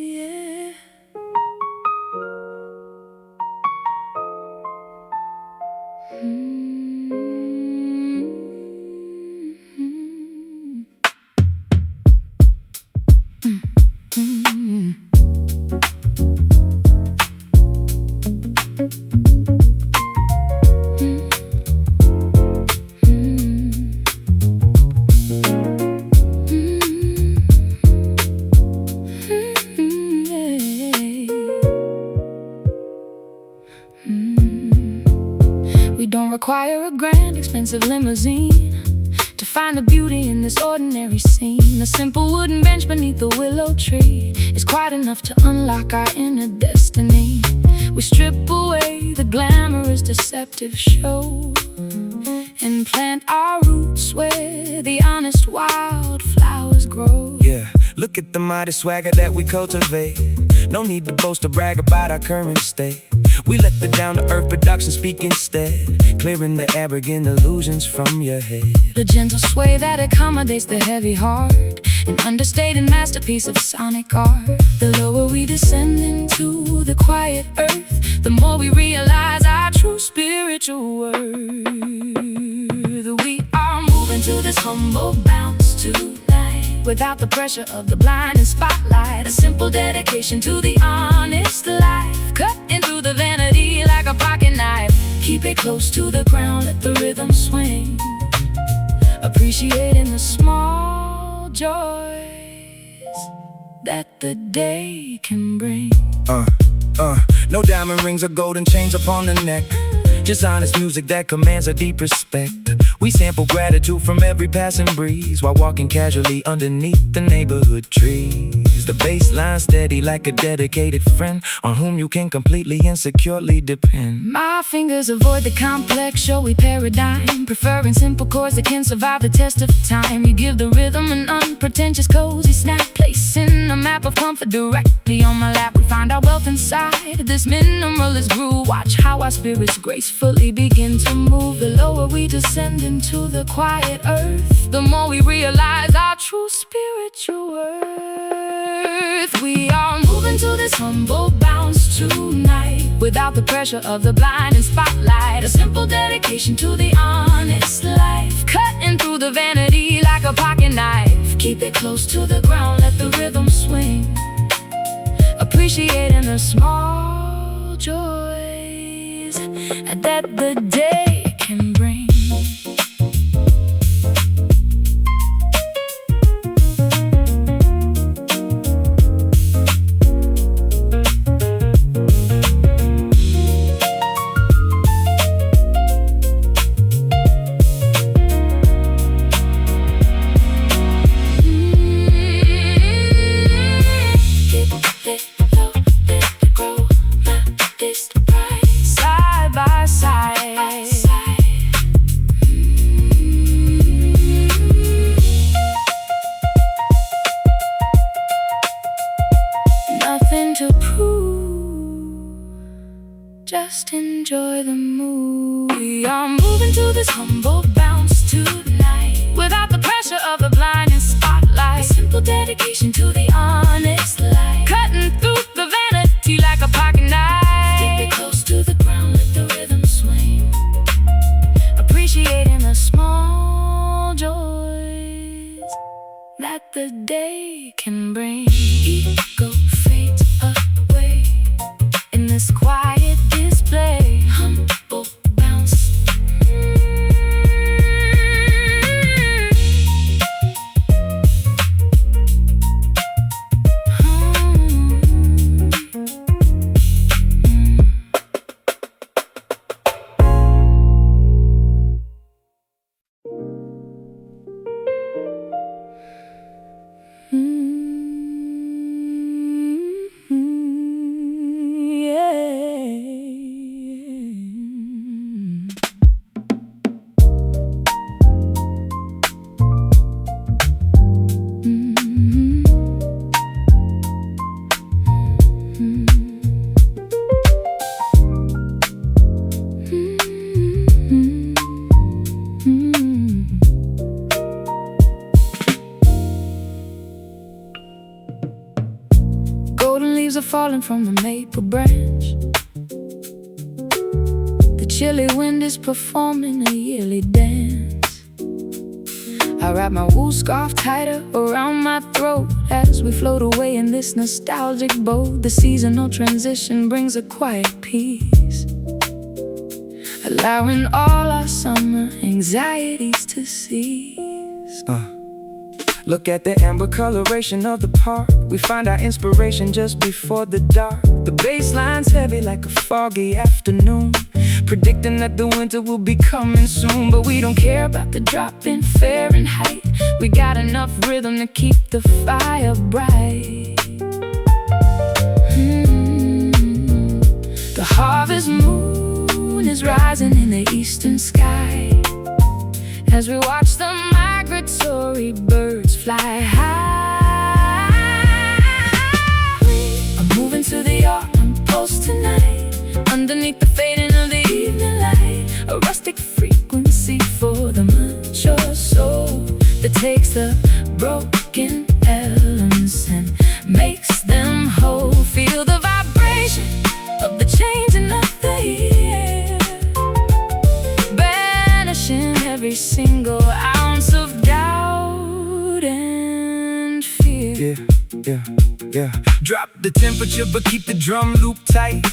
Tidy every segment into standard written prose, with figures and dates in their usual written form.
Yeah. We don't require a grand, expensive limousine to find the beauty in this ordinary scene. A simple wooden bench beneath the willow tree is quite enough to unlock our inner destiny. We strip away the glamorous, deceptive show and plant our roots where the honest wildflowers grow. Yeah, look at the mighty swagger that we cultivate. No need to boast or brag about our current state. We let the down-to-earth production speak instead, clearing the arrogant illusions from your head. The gentle sway that accommodates the heavy heart, an understated masterpiece of sonic art. The lower we descend into the quiet earth, the more we realize our true spiritual worth. We are moving to this humble bounce tonight, without the pressure of the blinding spotlight. A simple dedication to the honest life, cutting through the vanity like a pocket knife. Keep it close to the ground, let the rhythm swing, appreciating the small joys that the day can bring. No diamond rings or golden chains upon the neck, just honest music that commands a deep respect. We sample gratitude from every passing breeze while walking casually underneath the neighborhood trees. The bass line steady like a dedicated friend on whom you can completely and securely depend. My fingers avoid the complex showy paradigm, preferring simple chords that can survive the test of time. You give the rhythm an unpretentious cozy snap, placing a map of comfort directly on my lap. We find our wealth inside this minimalist groove. Watch how our spirits gracefully begin to move. The lower we descend into the quiet earth, the more we realize our true spiritual worth. We are moving to this humble bounce tonight, without the pressure of the blinding spotlight. A simple dedication to the honest life, cutting through the vanity like a pocket knife. Keep it close to the ground, let the rhythm swing, appreciating the small joys that the day can bring. Side by side, nothing to prove, just enjoy the move. We are moving to this humble bounce tonight, without the pressure of the blinding spotlight. A simple dedication to the honest life, cutting through the vanity like a pocket knife. Keep it close to the ground, let the rhythm swing, appreciating the small joys that the day can bring. Ego fades away in this quiet display. Humble bounce. falling from a maple branch. The chilly wind is performing a yearly dance. I wrap my wool scarf tighter around my throat as we float away in this nostalgic boat. The seasonal transition brings a quiet peace, allowing all our summer anxieties to cease. Look at the amber coloration of the park. We find our inspiration just before the dark. The bass line's heavy like a foggy afternoon, predicting that the winter will be coming soon. But we don't care about the drop in Fahrenheit. We got enough rhythm to keep the fire bright. The harvest moon is rising in the eastern sky as we watch the migratory birds fly high. I'm moving to the autumn post tonight, underneath the fading of the evening light. A rustic frequency for the mature soul that takes the broken elements and makes them whole. Feel the vibration of the changing of the year, banishing every single ounce of doubt and fear. Yeah. Drop the temperature but keep the drum loop tight.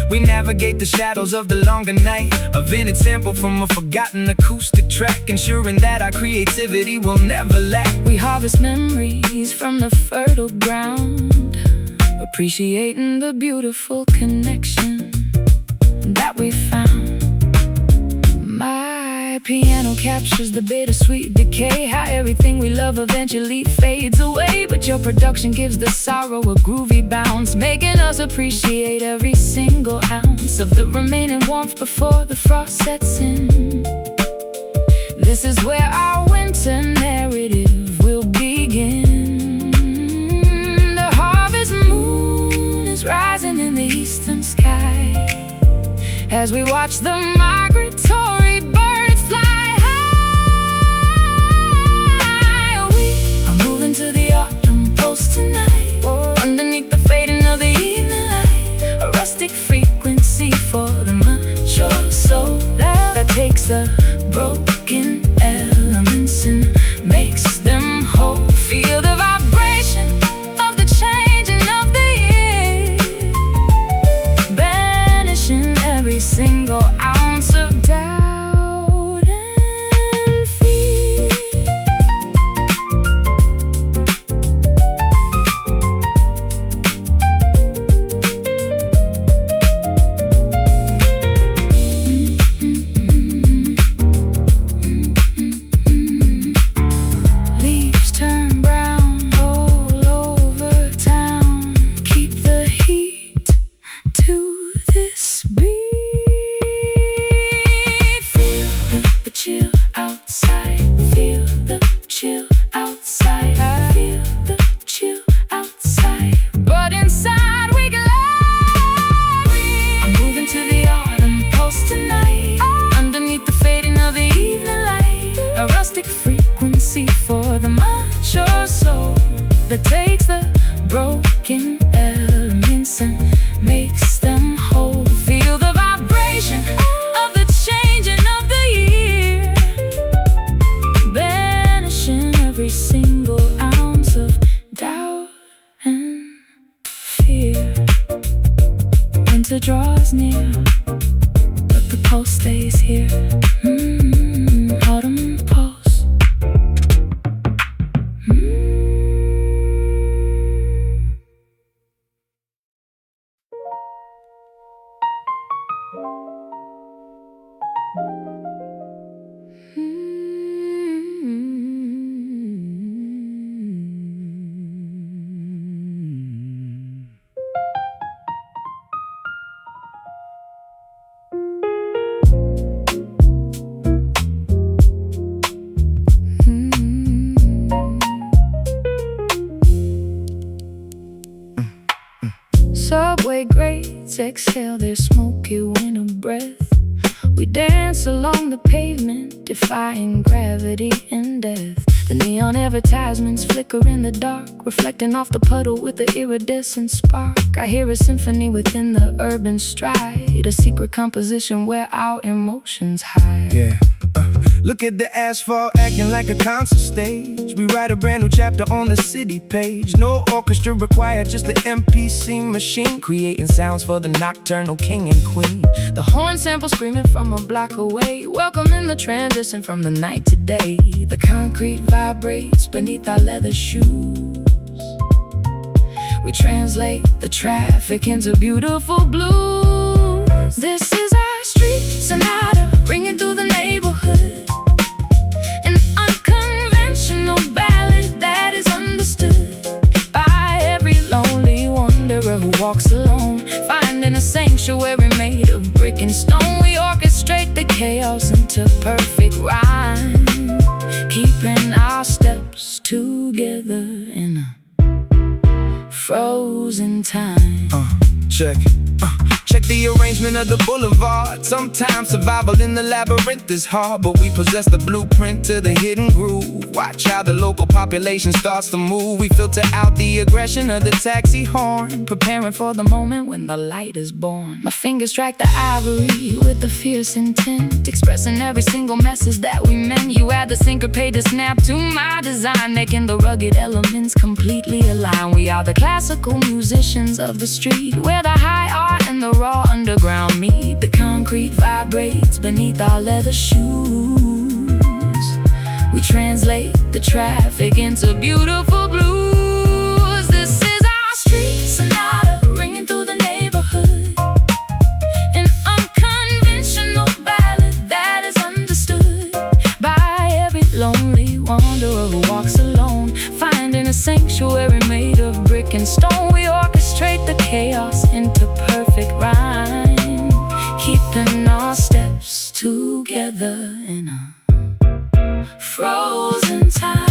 We navigate the shadows of the longer night. A vintage sample from a forgotten acoustic track, ensuring that our creativity will never lack. We harvest memories from the fertile ground, appreciating the beautiful connection that we found. My piano captures the bittersweet decay, how everything we love eventually fades away. But your production gives the sorrow a groovy bounce, making us appreciate every single ounce of the remaining warmth before the frost sets in. This is where our winter narrative will begin. The harvest moon is rising in the eastern sky as we watch the migratory birds fly high. We are moving to the autumn post tonight, underneath the fading of the evening light. A rustic frequency for the mature soul that takes the broken elements and makes them whole. Feel the vibration of the changing of the year, banishing every single ounce of doubt and fear. Leaves turn brown all over town. Keep the heat to this beat. Feel the chill outside. Feel the chill outside. Feel the chill outside. But inside we glide. I'm moving to the autumn post tonight, underneath the fading of the evening light. A rustic frequency for the mature soul that takes the broken elements and makes them whole. Feel the vibration of the changing of the year, banishing every single ounce of doubt and fear. Winter draws near, but the pulse stays here. Autumn pulse. Subway grates exhale their smoky winter breath. We dance along the pavement, defying gravity and death. The neon advertisements flicker in the dark, reflecting off the puddle with an iridescent spark. I hear a symphony within the urban stride, a secret composition where our emotions hide. Yeah. Look at the asphalt acting like a concert stage. We write a brand new chapter on the city page. No orchestra required, just the MPC machine, creating sounds for the nocturnal king and queen. The horn sample screaming from a block away, welcoming the transition from the night to day. The concrete vibrates beneath our leather shoes. We translate the traffic into beautiful blues. This is our street sonata, ringing through the neighborhood. An unconventional ballad that is understood by every lonely wanderer who walks alone, finding a sanctuary made of brick and stone. We orchestrate the chaos into perfect rhyme, keeping our steps together in a frozen time. Check the arrangement of the boulevard. Sometimes survival in the labyrinth is hard, but we possess the blueprint to the hidden groove. Watch how the local population starts to move. We filter out the aggression of the taxi horn, preparing for the moment when the light is born. My fingers strike the ivory with a fierce intent, expressing every single message that we meant. You add the syncopated snap to my design, making the rugged elements completely align. We are the classical musicians of the street, where the high art and the raw underground meet. The concrete vibrates beneath our leather shoes. We translate the traffic into beautiful blues. This is our street sonata, ringing through the neighborhood. An unconventional ballad that is understood by every lonely wanderer who walks alone, finding a sanctuary made of brick and stone. We orchestrate the chaos into perfect rhyme, keeping our steps together in a frozen time.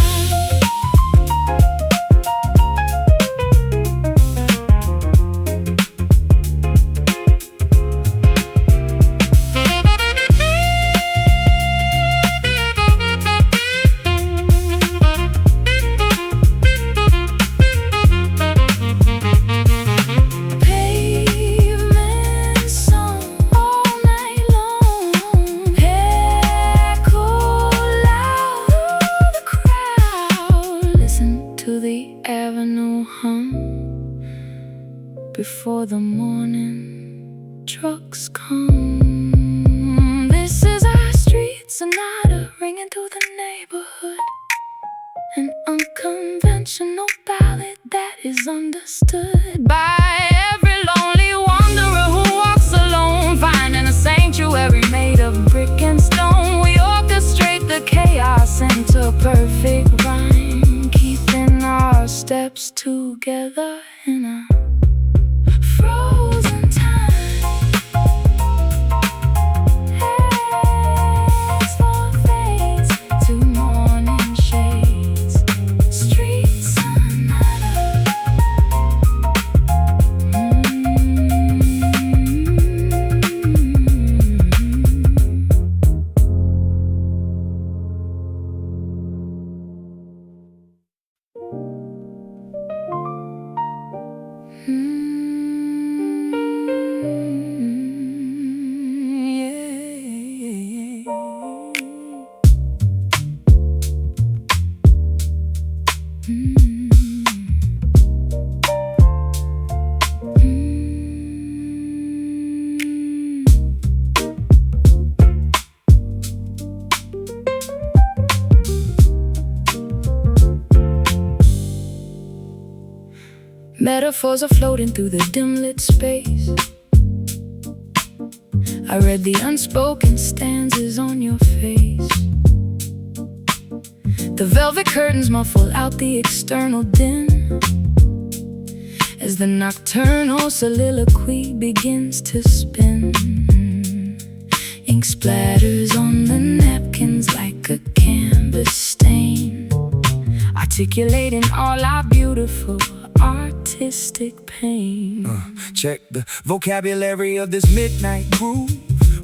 Before the morning trucks come, this is our street sonata, ringing through the neighborhood. An unconventional ballad that is understood by every lonely wanderer who walks alone, finding a sanctuary made of brick and stone. We orchestrate the chaos into perfect rhyme, keeping our steps together in a frozen time. As fall fades to morning shades, street sonata. Metaphors are floating through the dim-lit space. I read the unspoken stanzas on your face. The velvet curtains muffle out the external din as the nocturnal soliloquy begins to spin. Ink splatters on the napkins like a canvas stain, articulating all our beautiful artistic pain. Check the vocabulary of this midnight groove.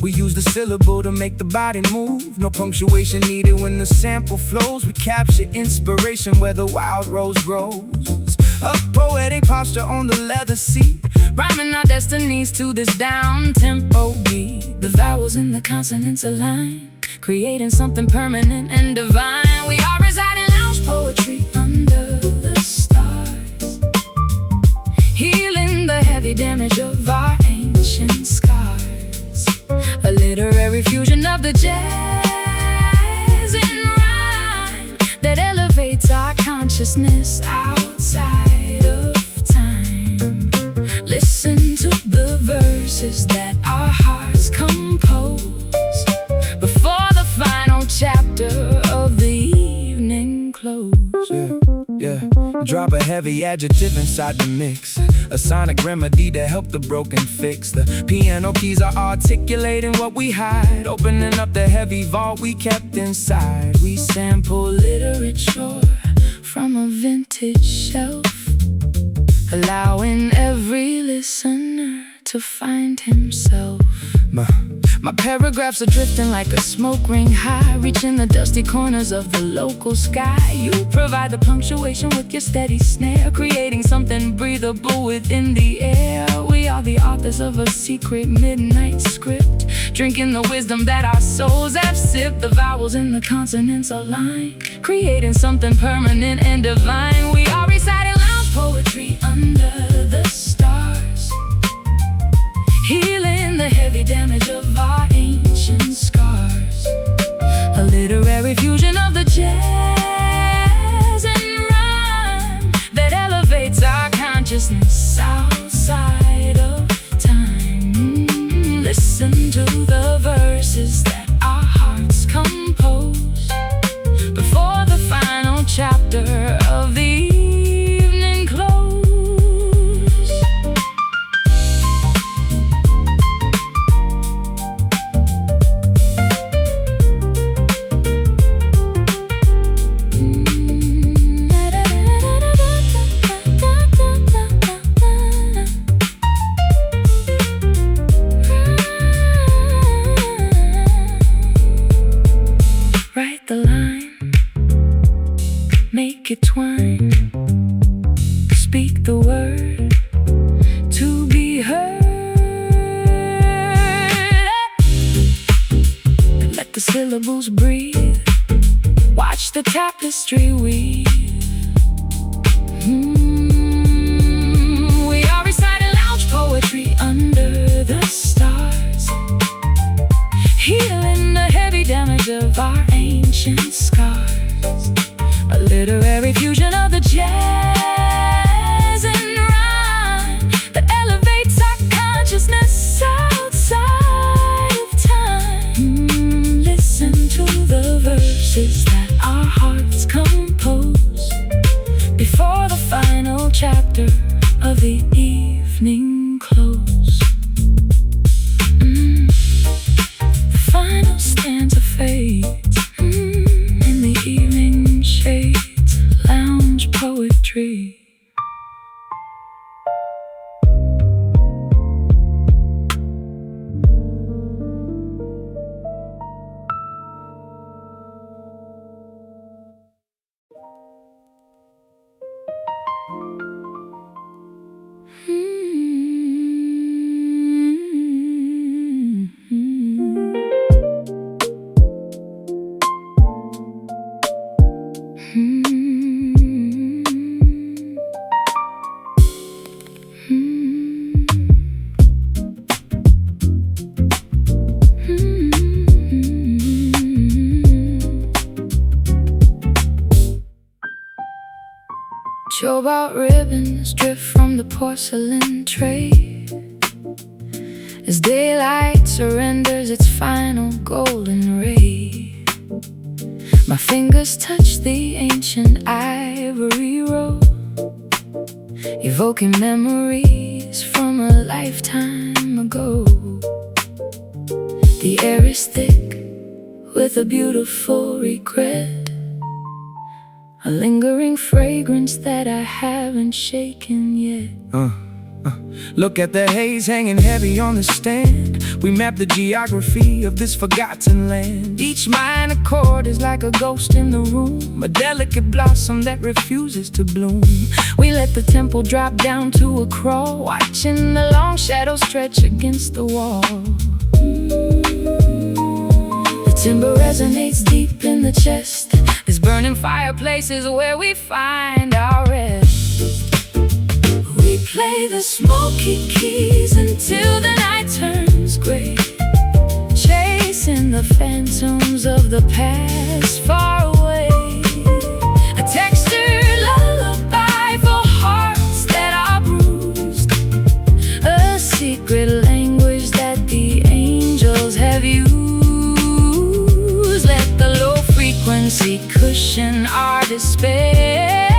We use the syllable to make the body move. No punctuation needed when the sample flows. We capture inspiration where the wild rose grows. A poetic posture on the leather seat, rhyming our destinies to this down-tempo beat. The vowels and the consonants align, creating something permanent and divine. We are residing lounge poetry under the stars, healing the heavy damage of our ancient scars. A literary fusion of the jazz and rhyme that elevates our consciousness outside of time. Listen to the verses that our hearts compose before the final chapter of the evening close. Yeah. Drop a heavy adjective inside the mix, a sonic remedy to help the broken fix. The piano keys are articulating what we hide, opening up the heavy vault we kept inside. We sample literature from a vintage shelf, allowing every listener to find himself. My paragraphs are drifting like a smoke ring high, reaching the dusty corners of the local sky. You provide the punctuation with your steady snare, creating something breathable within the air. We are the authors of a secret midnight script, drinking the wisdom that our souls have sipped. The vowels and the consonants align, creating something permanent and divine. We are reciting lounge poetry under the stars, healing the heavy damage of our ancient scars. A literary fusion of the jazz and rhyme that elevates our consciousness outside of time. Listen to the verses that our hearts compose before the final chapter of the evening close. Write the line, make it twine, speak the word to be heard. Let the syllables breathe, watch the tapestry weave. We are reciting lounge poetry under the stars, healing the heavy damage of our ancient scars. A literary fusion of the jazz and rhyme that elevates our consciousness outside of time. Listen to the verses that our hearts compose before the final chapter of the evening close. The final stanza fades in the evening shades, lounge poetry. Cobalt ribbons drift from the porcelain tray as daylight surrenders its final golden ray. My fingers touch the ancient ivory roll, evoking memories from a lifetime ago. The air is thick with a beautiful regret, a lingering fragrance that I haven't shaken yet. Look at the haze hanging heavy on the stand. We map the geography of this forgotten land. Each minor chord is like a ghost in the room, a delicate blossom that refuses to bloom. We let the tempo drop down to a crawl, watching the long shadows stretch against the wall. The timbre resonates deep in the chest. This burning fireplace is where we find our rest. We play the smoky keys until the night turns gray, chasing the phantoms of the past far away. A textured lullaby for hearts that are bruised, a secret language that the angels have used. Let the low frequency cushion our despair,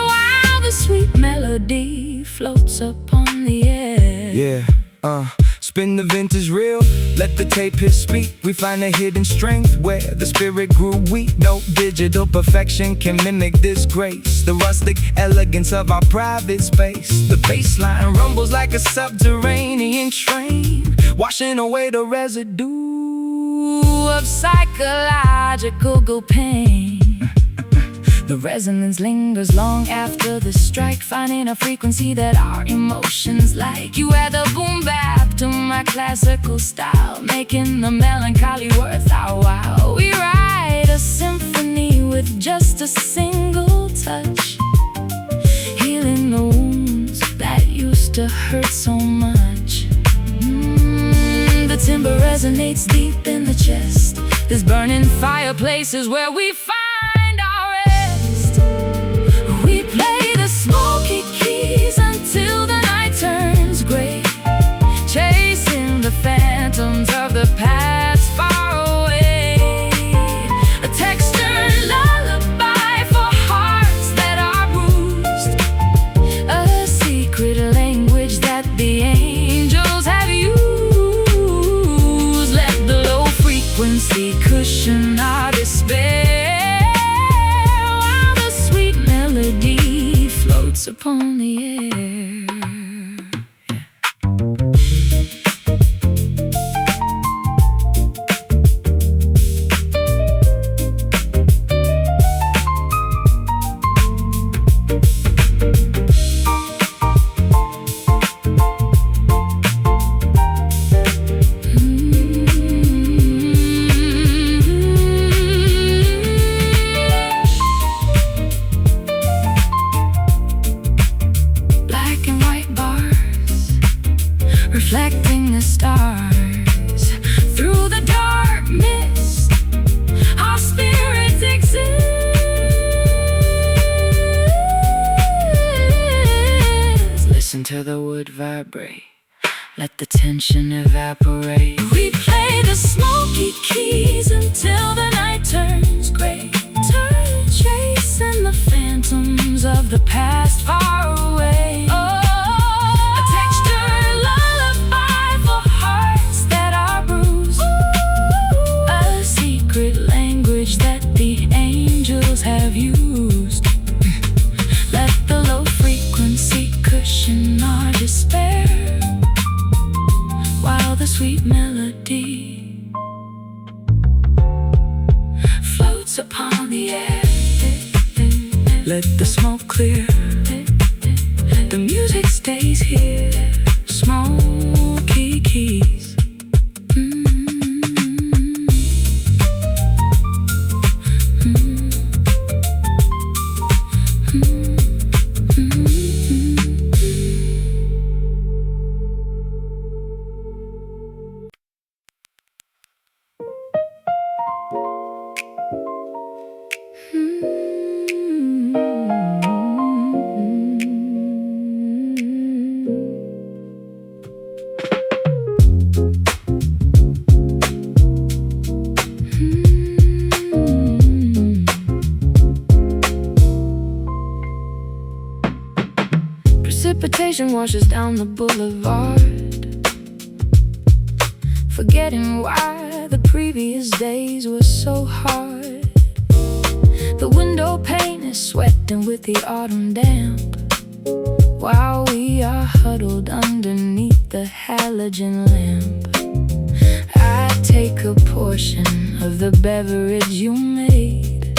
while the sweet melody floats upon the air. Yeah, spin the vintage reel, let the tape hit speak. We find a hidden strength where the spirit grew weak. No digital perfection can mimic this grace, the rustic elegance of our private space. The bass line rumbles like a subterranean train, washing away the residue of psychological pain. The resonance lingers long after the strike, finding a frequency that our emotions like. You add the boom bap to my classical style, making the melancholy worth our while. We write a symphony with just a single touch, healing the wounds that used to hurt so much. The timbre resonates deep in the chest. This burning fireplace is where we find smoky keys until the night turns gray, chasing the phantoms of the past far away. A textured lullaby for hearts that are bruised, a secret language that the angels have used. Let the low frequency cushion our despair, while the sweet melody floats upon the air. Reflecting the stars through the dark mist, our spirits exist. Listen to the wood vibrate, let the tension evaporate. We play the smoky keys until the night turns gray, chasing the phantoms of the past far away. Have used. Let the low frequency cushion our despair, while the sweet melody floats upon the air. Let the smoke clear, the music stays here. Smoky keys. Precipitation washes down the boulevard, forgetting why the previous days were so hard. The window pane is sweating with the autumn damp, while we are huddled underneath the halogen lamp. I take a portion of the beverage you made,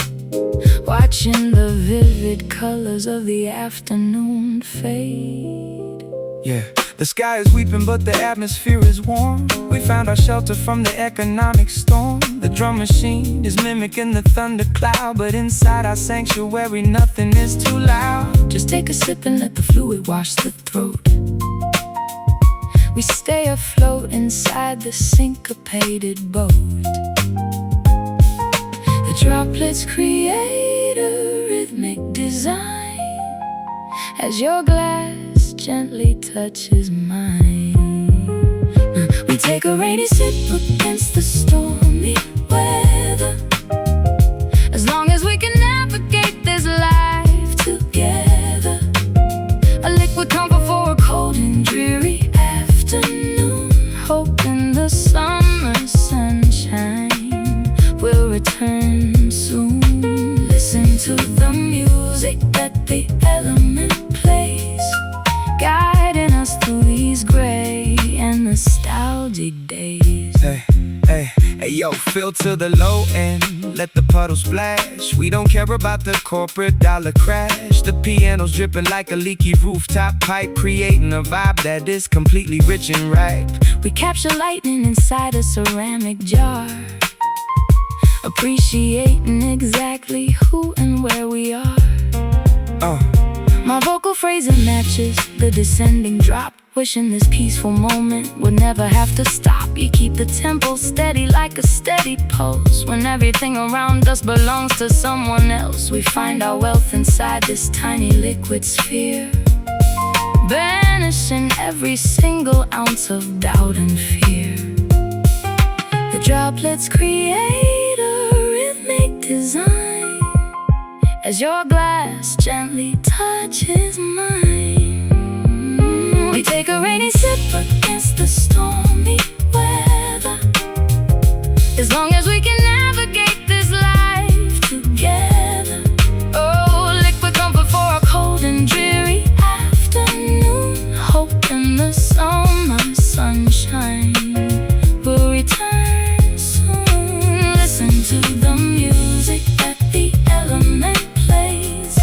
watching the vivid colors of the afternoon fade. Yeah, the sky is weeping but the atmosphere is warm. We found our shelter from the economic storm. The drum machine is mimicking the thundercloud, but inside our sanctuary nothing is too loud. Just take a sip and let the fluid wash the throat. We stay afloat inside the syncopated boat. The droplets create a rhythmic design as your glass gently touches mine. We take a rainy sip against the stormy weather, as long as we can navigate this life together. A liquid comfort for a cold and dreary afternoon, hoping the summer sunshine will return soon. Listen to the music that the element plays, guiding us through these gray and nostalgic days. Hey, yo, fill to the low end, let the puddles splash. We don't care about the corporate dollar crash. The piano's dripping like a leaky rooftop pipe, creating a vibe that is completely rich and ripe. We capture lightning inside a ceramic jar, appreciating exactly who and where we are. My vocal phrasing matches the descending drop, wishing this peaceful moment would never have to stop. You keep the tempo steady like a steady pulse. When everything around us belongs to someone else, we find our wealth inside this tiny liquid sphere, banishing every single ounce of doubt and fear. The droplets create a rhythmic design as your glass gently touches mine. We take a rainy sip against the stormy weather, as long as we can navigate this life together. Oh, liquid comfort for a cold and dreary afternoon, hoping the summer sunshine will return soon. Listen to the music that the element plays,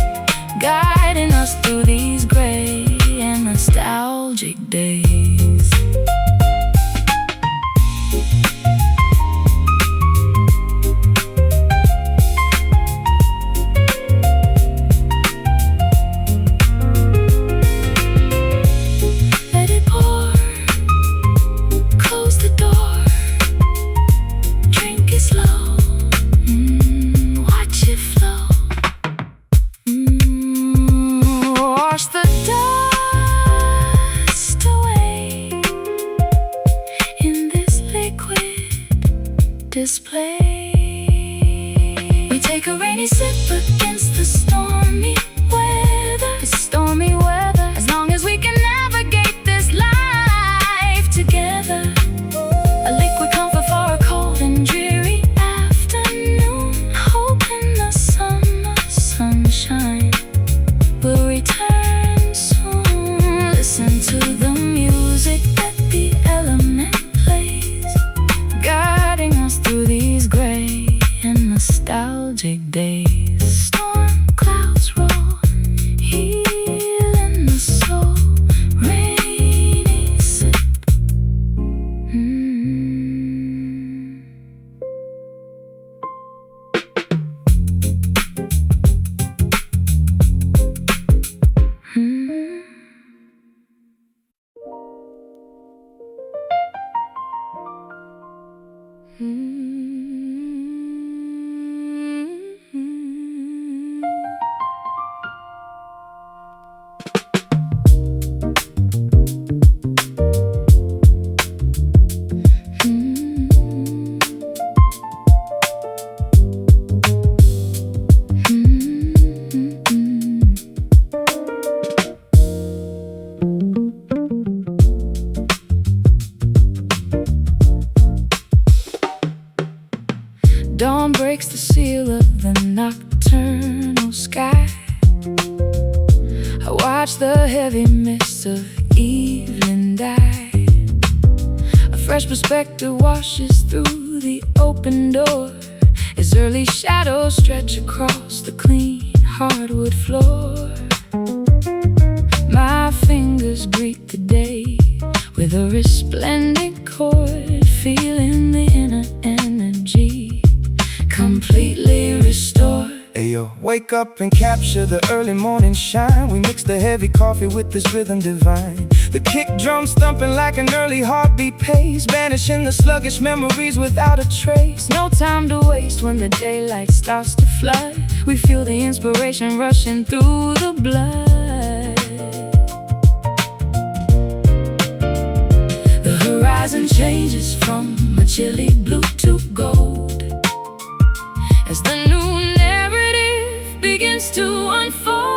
guiding us through these gray and nostalgic days. Let it pour, close the door, drink it slow, watch it flow. Wash the dust away in this liquid display. We take a rainy sip against the stormy weather. It's stormy weather, as long as we can navigate this life together. A liquid comfort for a cold and dreary afternoon, hoping the summer sunshine will return soon. Listen to the music that the element plays, guiding us through these gray and nostalgic days. Storm clouds roll, healing the soul. Rainy sip. Dawn breaks the seal of the nocturnal sky. I I watch the heavy mist of evening die. A fresh perspective washes through the open door as early shadows stretch across the clean hardwood floor. My fingers greet the day with a resplendent chord, feeling the inner energy completely restored. Ayo, wake up and capture the early morning shine. We mix the heavy coffee with this rhythm divine. The kick drum thumping like an early heartbeat pace, banishing the sluggish memories without a trace. No time to waste when the daylight starts to flood. We feel the inspiration rushing through the blood. The horizon changes from a chilly blue to gold as the new narrative begins to unfold.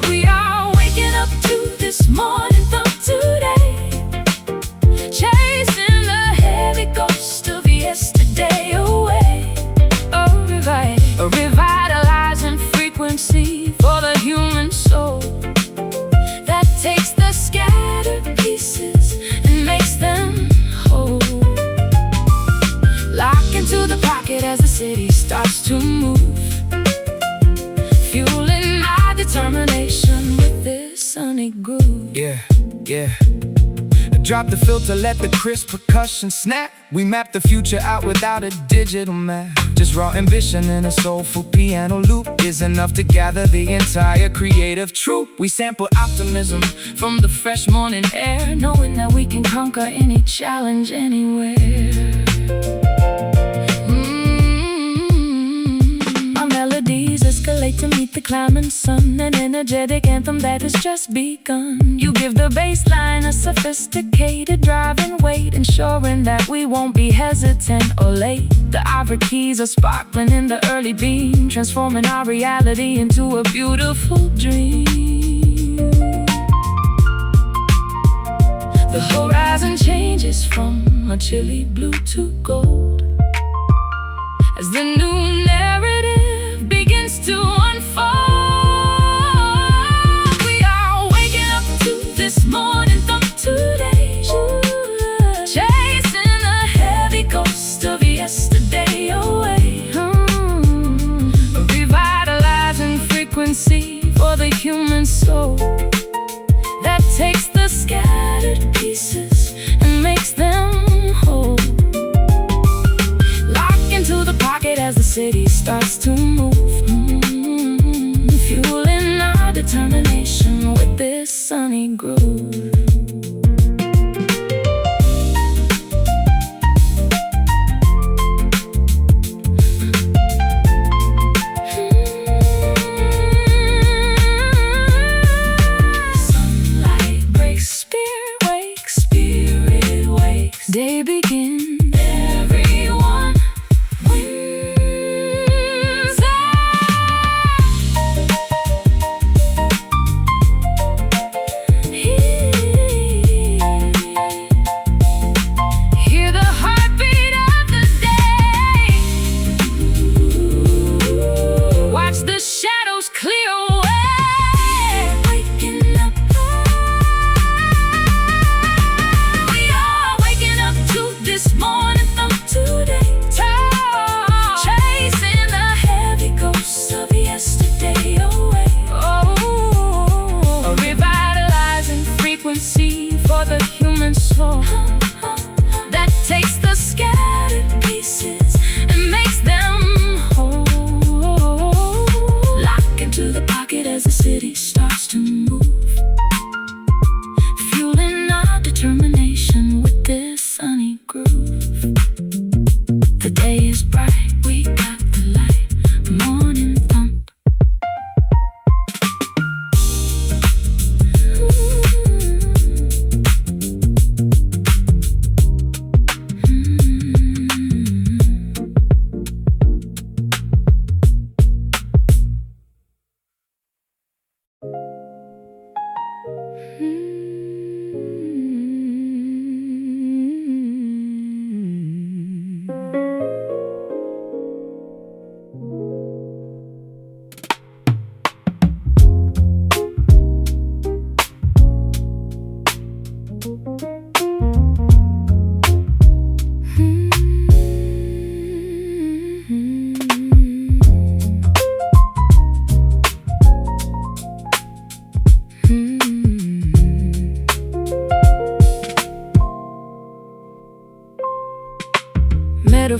We are waking up to this morning thump today, chasing the heavy ghost of yesterday away. A revitalizing frequency for the human soul that takes the scattered pieces and makes them whole. Lock into the pocket as the city starts to move, fueling my determination with this sunny groove. Yeah. Drop the filter, let the crisp percussion snap. We map the future out without a digital map. Just raw ambition and a soulful piano loop is enough to gather the entire creative troop. We sample optimism from the fresh morning air, knowing that we can conquer any challenge anywhere. Our melodies escalate to meet the climbing sun, an energetic anthem that has just begun. You give the bass line a sophisticated driving weight, ensuring that we won't be hesitant or late. The ivory keys are sparkling in the early beam, transforming our reality into a beautiful dream. The horizon changes from a chilly blue to gold as the new narrative begins to unfold. We are waking up to this morning thump today, chasing the heavy ghost of yesterday away. A revitalizing frequency for the human soul that takes the scattered pieces and makes them whole. To the pocket as the city starts to move, fueling our determination with this sunny groove. Sunlight breaks, spirit wakes, day begins. For the human soul that takes the scattered pieces and makes them whole. Lock into the pocket as the city starts to move, fueling our determination with this sunny groove. The day is bright, we got the light, morning thump.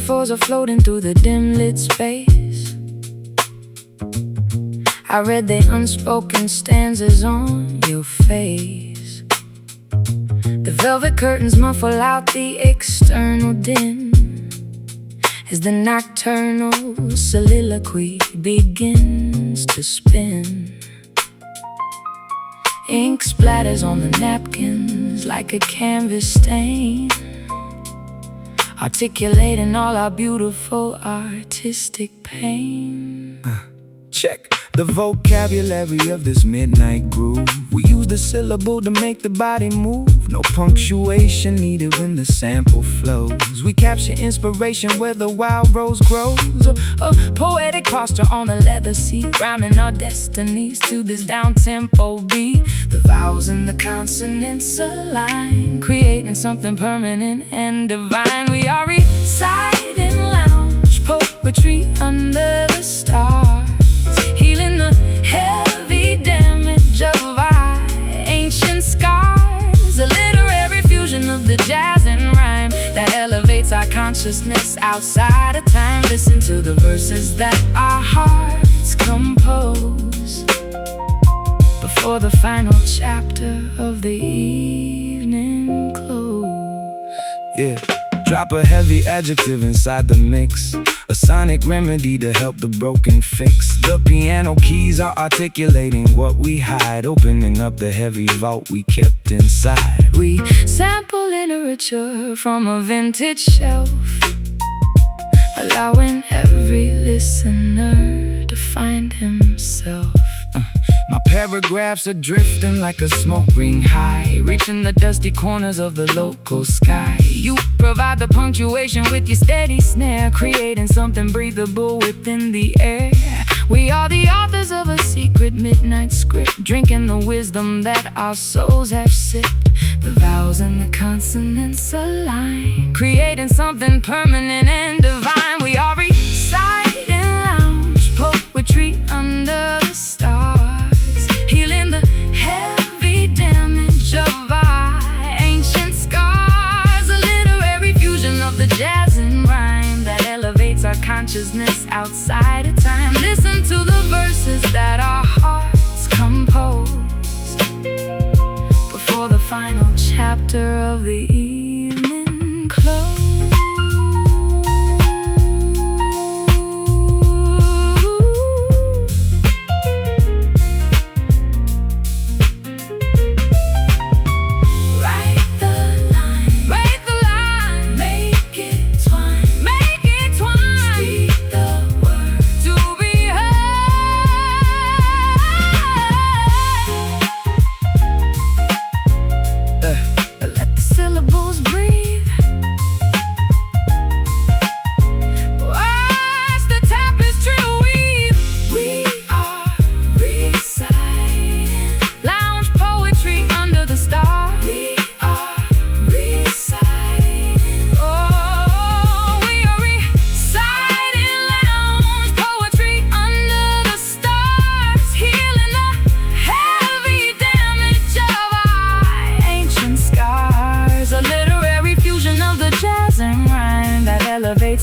metaphors are floating through the dim lit space. I read the unspoken stanzas on your face. The velvet curtains muffle out the external din as the nocturnal soliloquy begins to spin. Ink splatters on the napkins like a canvas stain, articulating all our beautiful artistic pain. Check the vocabulary of this midnight groove. We use the syllable to make the body move. No punctuation needed when the sample flows. We capture inspiration where the wild rose grows. A poetic posture on a leather seat, grounding our destinies to this down-tempo beat. The vowels and the consonants align, creating something permanent and divine. We are reciting lounge poetry under the stars, healing the heavy damage of our ancient scars. A literary fusion of the jazz and rhyme that elevates our consciousness outside of time. Listen to the verses that our hearts compose before the final chapter of the evening close. Yeah, drop a heavy adjective inside the mix, a sonic remedy to help the broken fix. The piano keys are articulating what we hide, opening up the heavy vault we kept inside. We sample literature from a vintage shelf, allowing every listener to find himself. My paragraphs are drifting like a smoke ring high, reaching the dusty corners of the local sky. You provide the punctuation with your steady snare, creating something breathable within the air. We are the authors of a secret midnight script, drinking the wisdom that our souls have sipped. The vowels and the consonants align, creating something permanent and divine. We are reciting lounge poetry under the stars, healing the heavy damage of our ancient scars. A literary fusion of the jazz and rhyme that elevates our consciousness outside of time. Listen to the verses that our hearts compose before the final chapter of the evening close.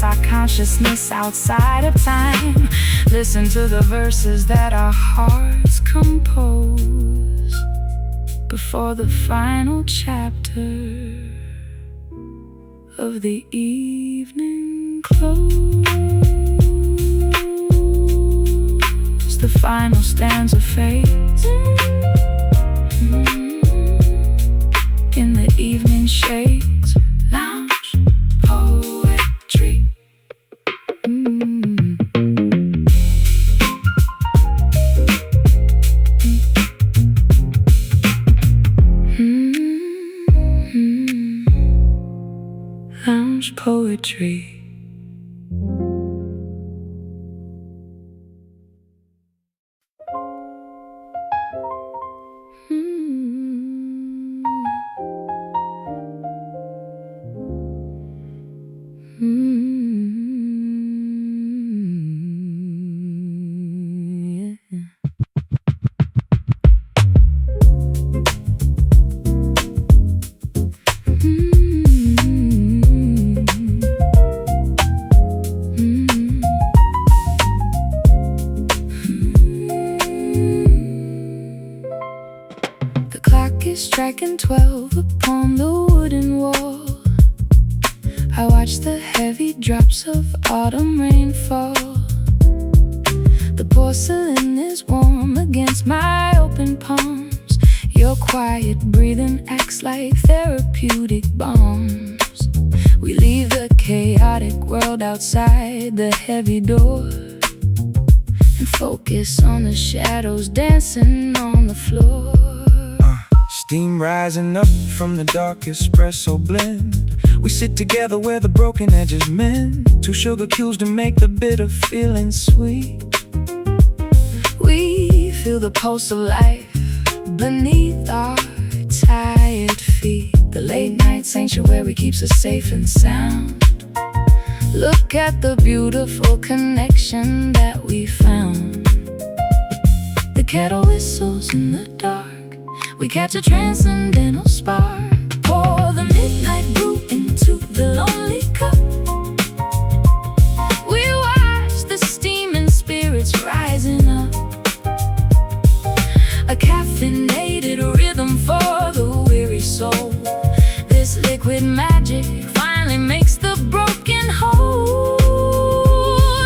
Our consciousness outside of time. Listen to the verses that our hearts compose before the final chapter of the evening close. The final stanza fades in the evening shades. Lounge poetry. Lounge poetry. striking 12 upon the wooden wall. I watch the heavy drops of autumn rain fall. The porcelain is warm against my open palms. Your quiet breathing acts like therapeutic bombs. We leave the chaotic world outside the heavy door and focus on the shadows dancing on the floor. Steam rising up from the dark espresso blend. We sit together where the broken edges mend. 2 sugar cubes to make the bitter feeling sweet. We feel the pulse of life beneath our tired feet. The late night sanctuary keeps us safe and sound. Look at the beautiful connection that we found. The kettle whistles in the dark. We catch a transcendental spark. Pour the midnight brew into the lonely cup. We watch the steaming spirits rising up. A caffeinated rhythm for the weary soul. This liquid magic finally makes the broken whole.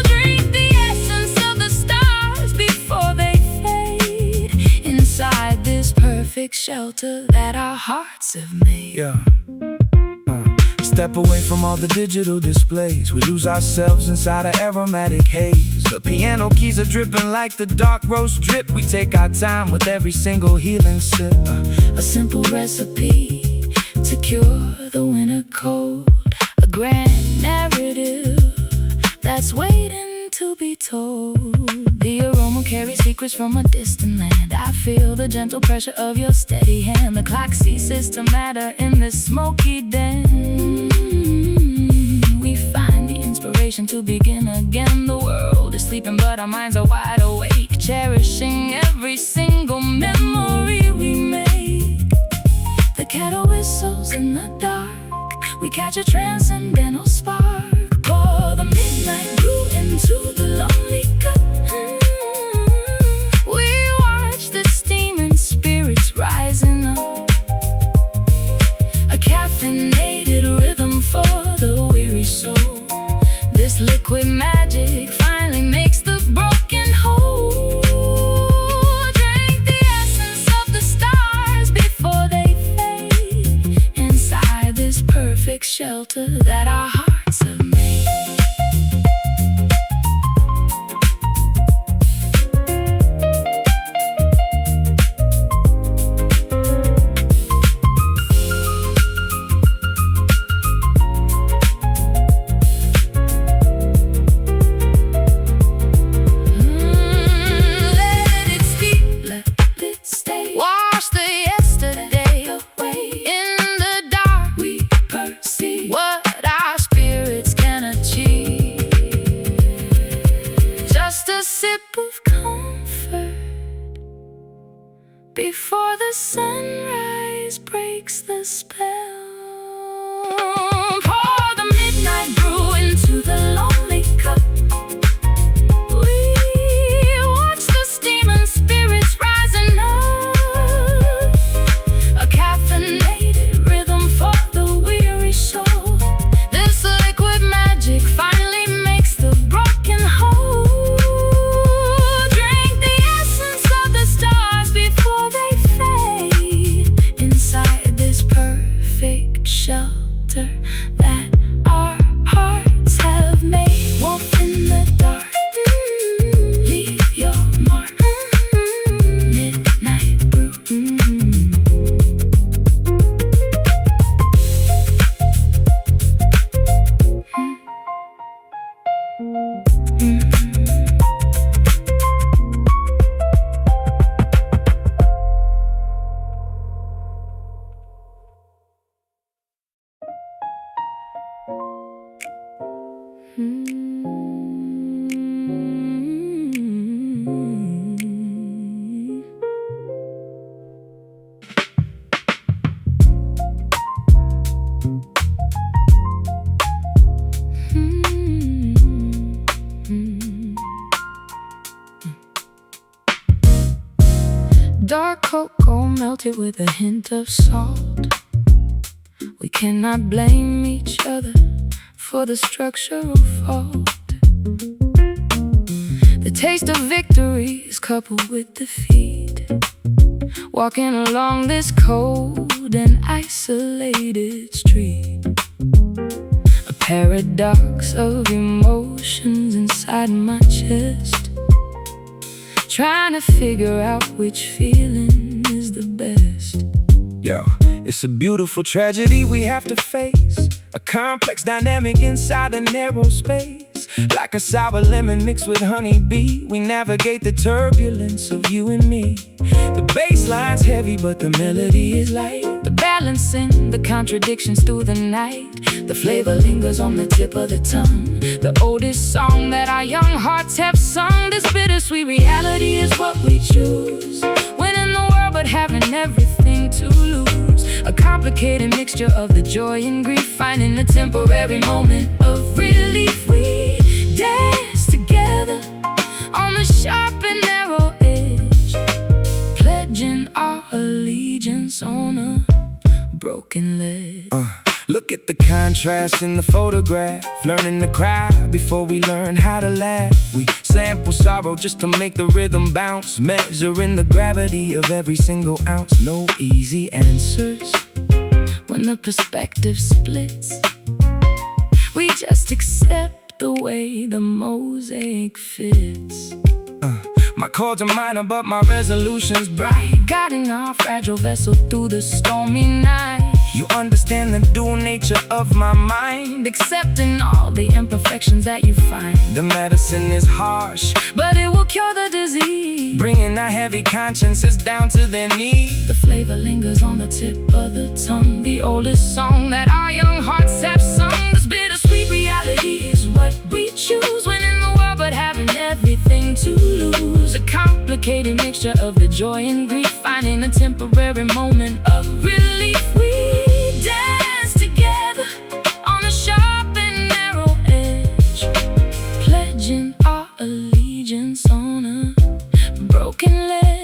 Drink the essence of the stars before they fade. Inside this perfect shelter that our hearts have made. Yeah. Step away from all the digital displays. We lose ourselves inside an aromatic haze. The piano keys are dripping like the dark roast drip. We take our time with every single healing sip. A simple recipe to cure the winter cold. A grand narrative that's waiting to be told. The aroma carries secrets from a distant land. I feel the gentle pressure of your steady hand. The clock ceases to matter in this smoky den. We find the inspiration to begin again. The world is sleeping but our minds are wide awake, cherishing every single memory we make. The kettle whistles in the dark. We catch a transcendental spark. Pour the midnight brew into the lonely cup. We watch the steaming spirits rising up. A caffeinated rhythm for the weary soul. This liquid magic finally makes the broken whole. Drink the essence of the stars before they fade. Inside this perfect shelter that our hearts have made. Before the sunrise breaks the spell. Pour the midnight brew into the lonely cup. We watch the steaming spirits rising up. A caffeinated rhythm for the weary soul. This liquid magic finally makes the broken whole. Drink the essence of the stars before they fade. Inside this perfect shelter that our hearts have made. Wolf in the dark, leave your mark. Midnight brew. melted with a hint of salt. We cannot blame each other for the structural fault. The taste of victory is coupled with defeat. Walking along this cold and isolated street, a paradox of emotions inside my chest, trying to figure out which feeling is the best. Yo, it's a beautiful tragedy we have to face, a complex dynamic inside a narrow space. Like a sour lemon mixed with honeybee, we navigate the turbulence of you and me. The bass line's heavy but the melody is light, the balancing the contradictions through the night. The flavor lingers on the tip of the tongue, the oldest song that our young hearts have sung. This bittersweet reality is what we choose, winning the world but having everything to lose. A complicated mixture of the joy and grief, finding a temporary moment of relief. We dance together on the sharp and narrow edge, pledging our allegiance on a broken ledge. Look at the contrast in the photograph, learning to cry before we learn how to laugh. We sample sorrow just to make the rhythm bounce, measuring the gravity of every single ounce. No easy answers when the perspective splits. We just accept the way the mosaic fits. My chords are minor but my resolution's bright, guiding our fragile vessel through the stormy night. You understand the dual nature of my mind, accepting all the imperfections that you find. The medicine is harsh, but it will cure the disease, bringing our heavy consciences down to their knees. The flavor lingers on the tip of the tongue, the oldest song that our young hearts have sung. This bittersweet reality is what we choose, winning the world but having everything to lose. A complicated mixture of the joy and grief, finding a temporary moment of relief. We dance together on a sharp and narrow edge, pledging our allegiance on a broken ledge.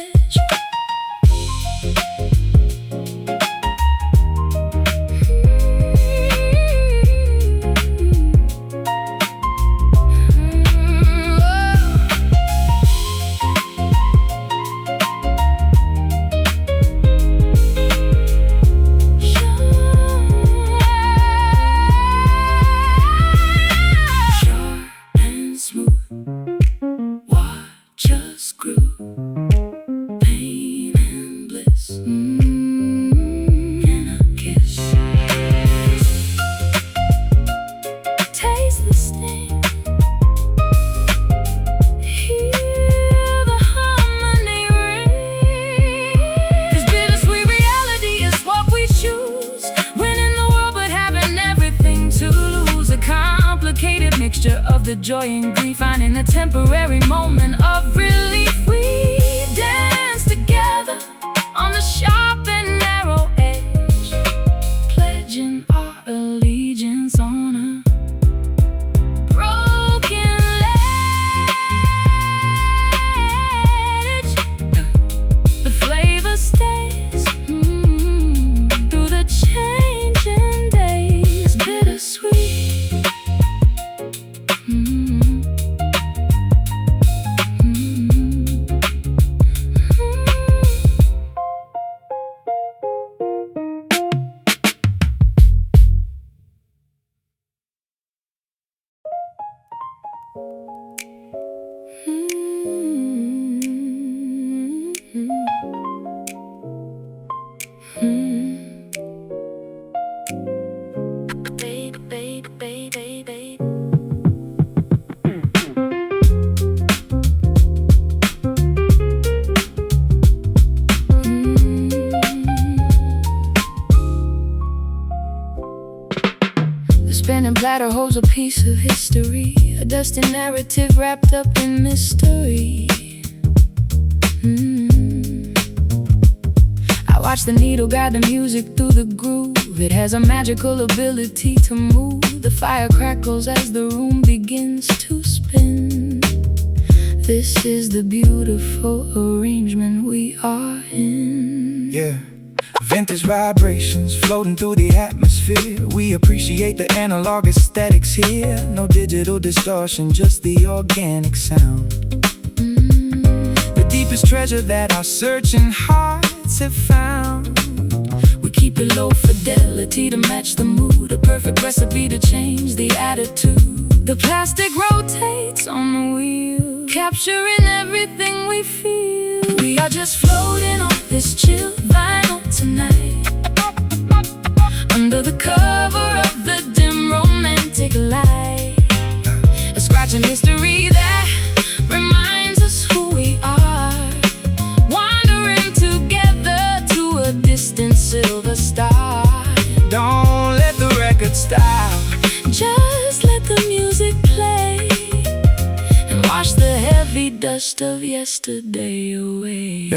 Of the joy and grief, finding a temporary moment of relief. We dance together on the sharp and narrow edge, pledging our allegiance on a broken ledge. The flavor stays through the changing days, bittersweet. Spinning platter holds a piece of history, a dusty narrative wrapped up in mystery. I watch the needle guide the music through the groove. It has a magical ability to move. The fire crackles as the room begins to spin. This is the beautiful arrangement we are in. Yeah. Vintage vibrations floating through the atmosphere. We appreciate the analog aesthetics here. No digital distortion, just the organic sound. The deepest treasure that our searching hearts have found. We keep it low fidelity to match the mood, a perfect recipe to change the attitude. The plastic rotates on the wheel, capturing everything we feel. We are just floating on this chill vinyl tonight, under the cover of the dim romantic light. A scratching history that reminds us who we are, wandering together to a distant silver star. Don't let the record stop, just let the music play and wash the heavy dust of yesterday away.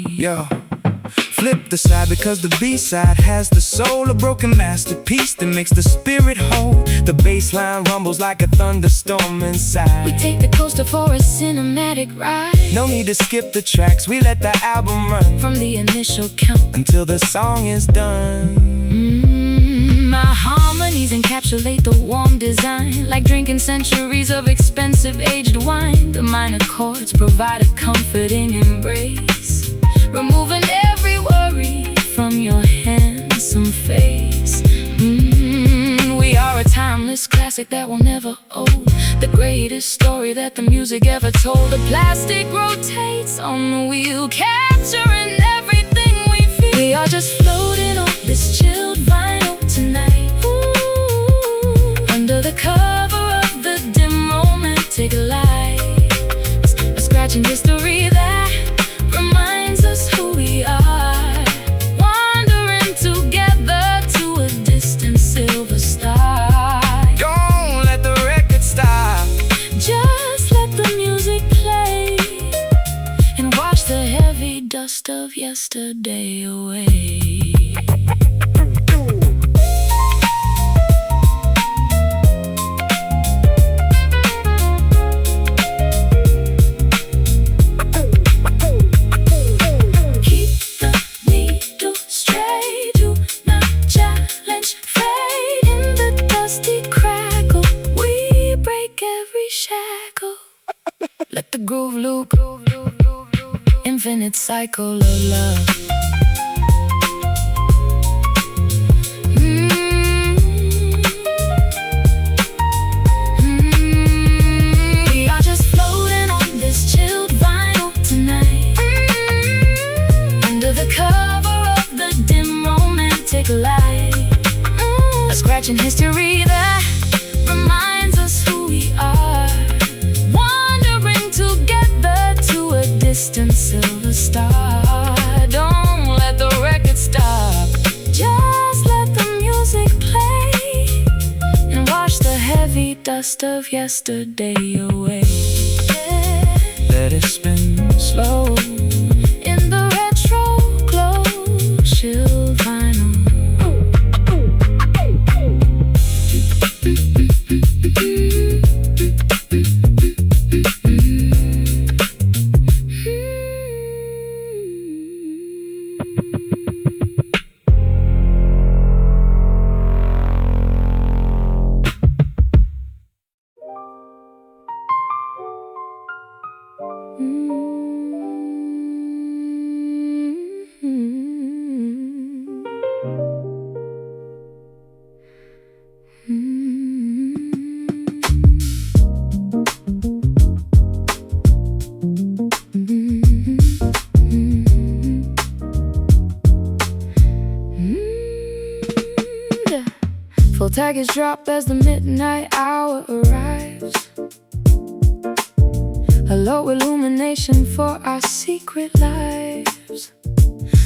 Yo, flip the side because the B-side has the soul, a broken masterpiece that makes the spirit whole. The bass line rumbles like a thunderstorm inside. We take the coaster for a cinematic ride. No need to skip the tracks, we let the album run from the initial count until the song is done. My harmonies encapsulate the warm design, like drinking centuries of expensive aged wine. The minor chords provide a comforting embrace, removing every worry from your handsome face. We are a timeless classic that will never old, the greatest story that the music ever told. The plastic rotates on the wheel, capturing everything we feel. We are just floating on this chilled vinyl tonight, under the cover of the dim romantic light. A scratching history that reminds us who we are, wandering together to a distant silver star. Don't let the record stop, just let the music play and wash the heavy dust of yesterday away. Let the groove loop, infinite cycle of love. We are just floating on this chilled vinyl tonight, under the cover of the dim romantic light. A scratching history that reminds us who we are, distant silver star. Don't let the record stop, just let the music play and wash the heavy dust of yesterday away. Let it spin slow in the retro glow, chill vinyl. Full package drop as the midnight hour arrives. A low illumination for our secret lives.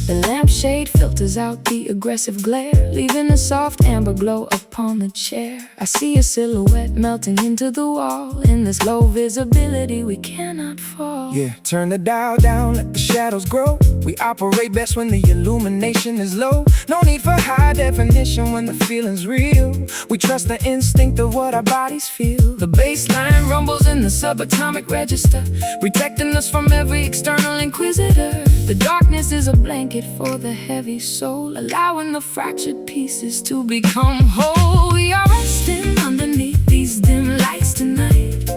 The lampshade filters out the aggressive glare, leaving a soft amber glow upon the chair. I see a silhouette melting into the wall. In this low visibility we cannot fall. Yeah, turn the dial down, let the shadows grow. We operate best when the illumination is low. No need for high definition when the feeling's real. We trust the instinct of what our bodies feel. The bass line rumbles in the subatomic register, protecting us from every external inquisitor. The darkness is a blanket for the heavy soul, allowing the fractured pieces to become whole. We are resting underneath these dim lights tonight,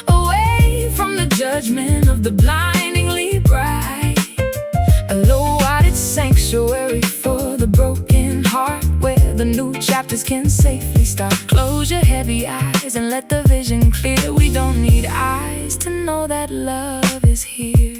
away from the judgment of the blindingly bright. A low-watted sanctuary for the broken heart, where the new chapters can safely start. Close your heavy eyes and let the vision clear. We don't need eyes to know that love is here.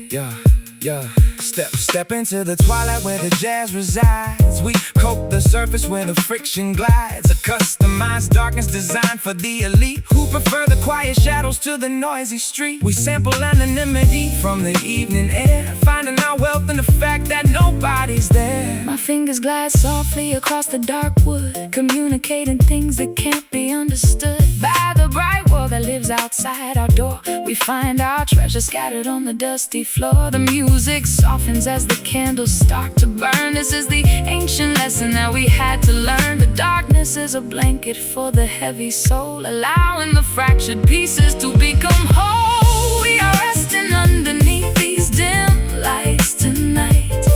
Yeah. Step into the twilight where the jazz resides. We coat the surface where the friction glides. A customized darkness designed for the elite who prefer the quiet shadows to the noisy street. We sample anonymity from the evening air, finding our wealth in the fact that nobody's there. My fingers glide softly across the dark wood, communicating things that can't be understood by the bright world that lives outside our door. We find our treasure scattered on the dusty floor. The music softens as the candles start to burn. This is the ancient lesson that we had to learn. The darkness is a blanket for the heavy soul, allowing the fractured pieces to become whole. We are resting underneath these dim lights tonight,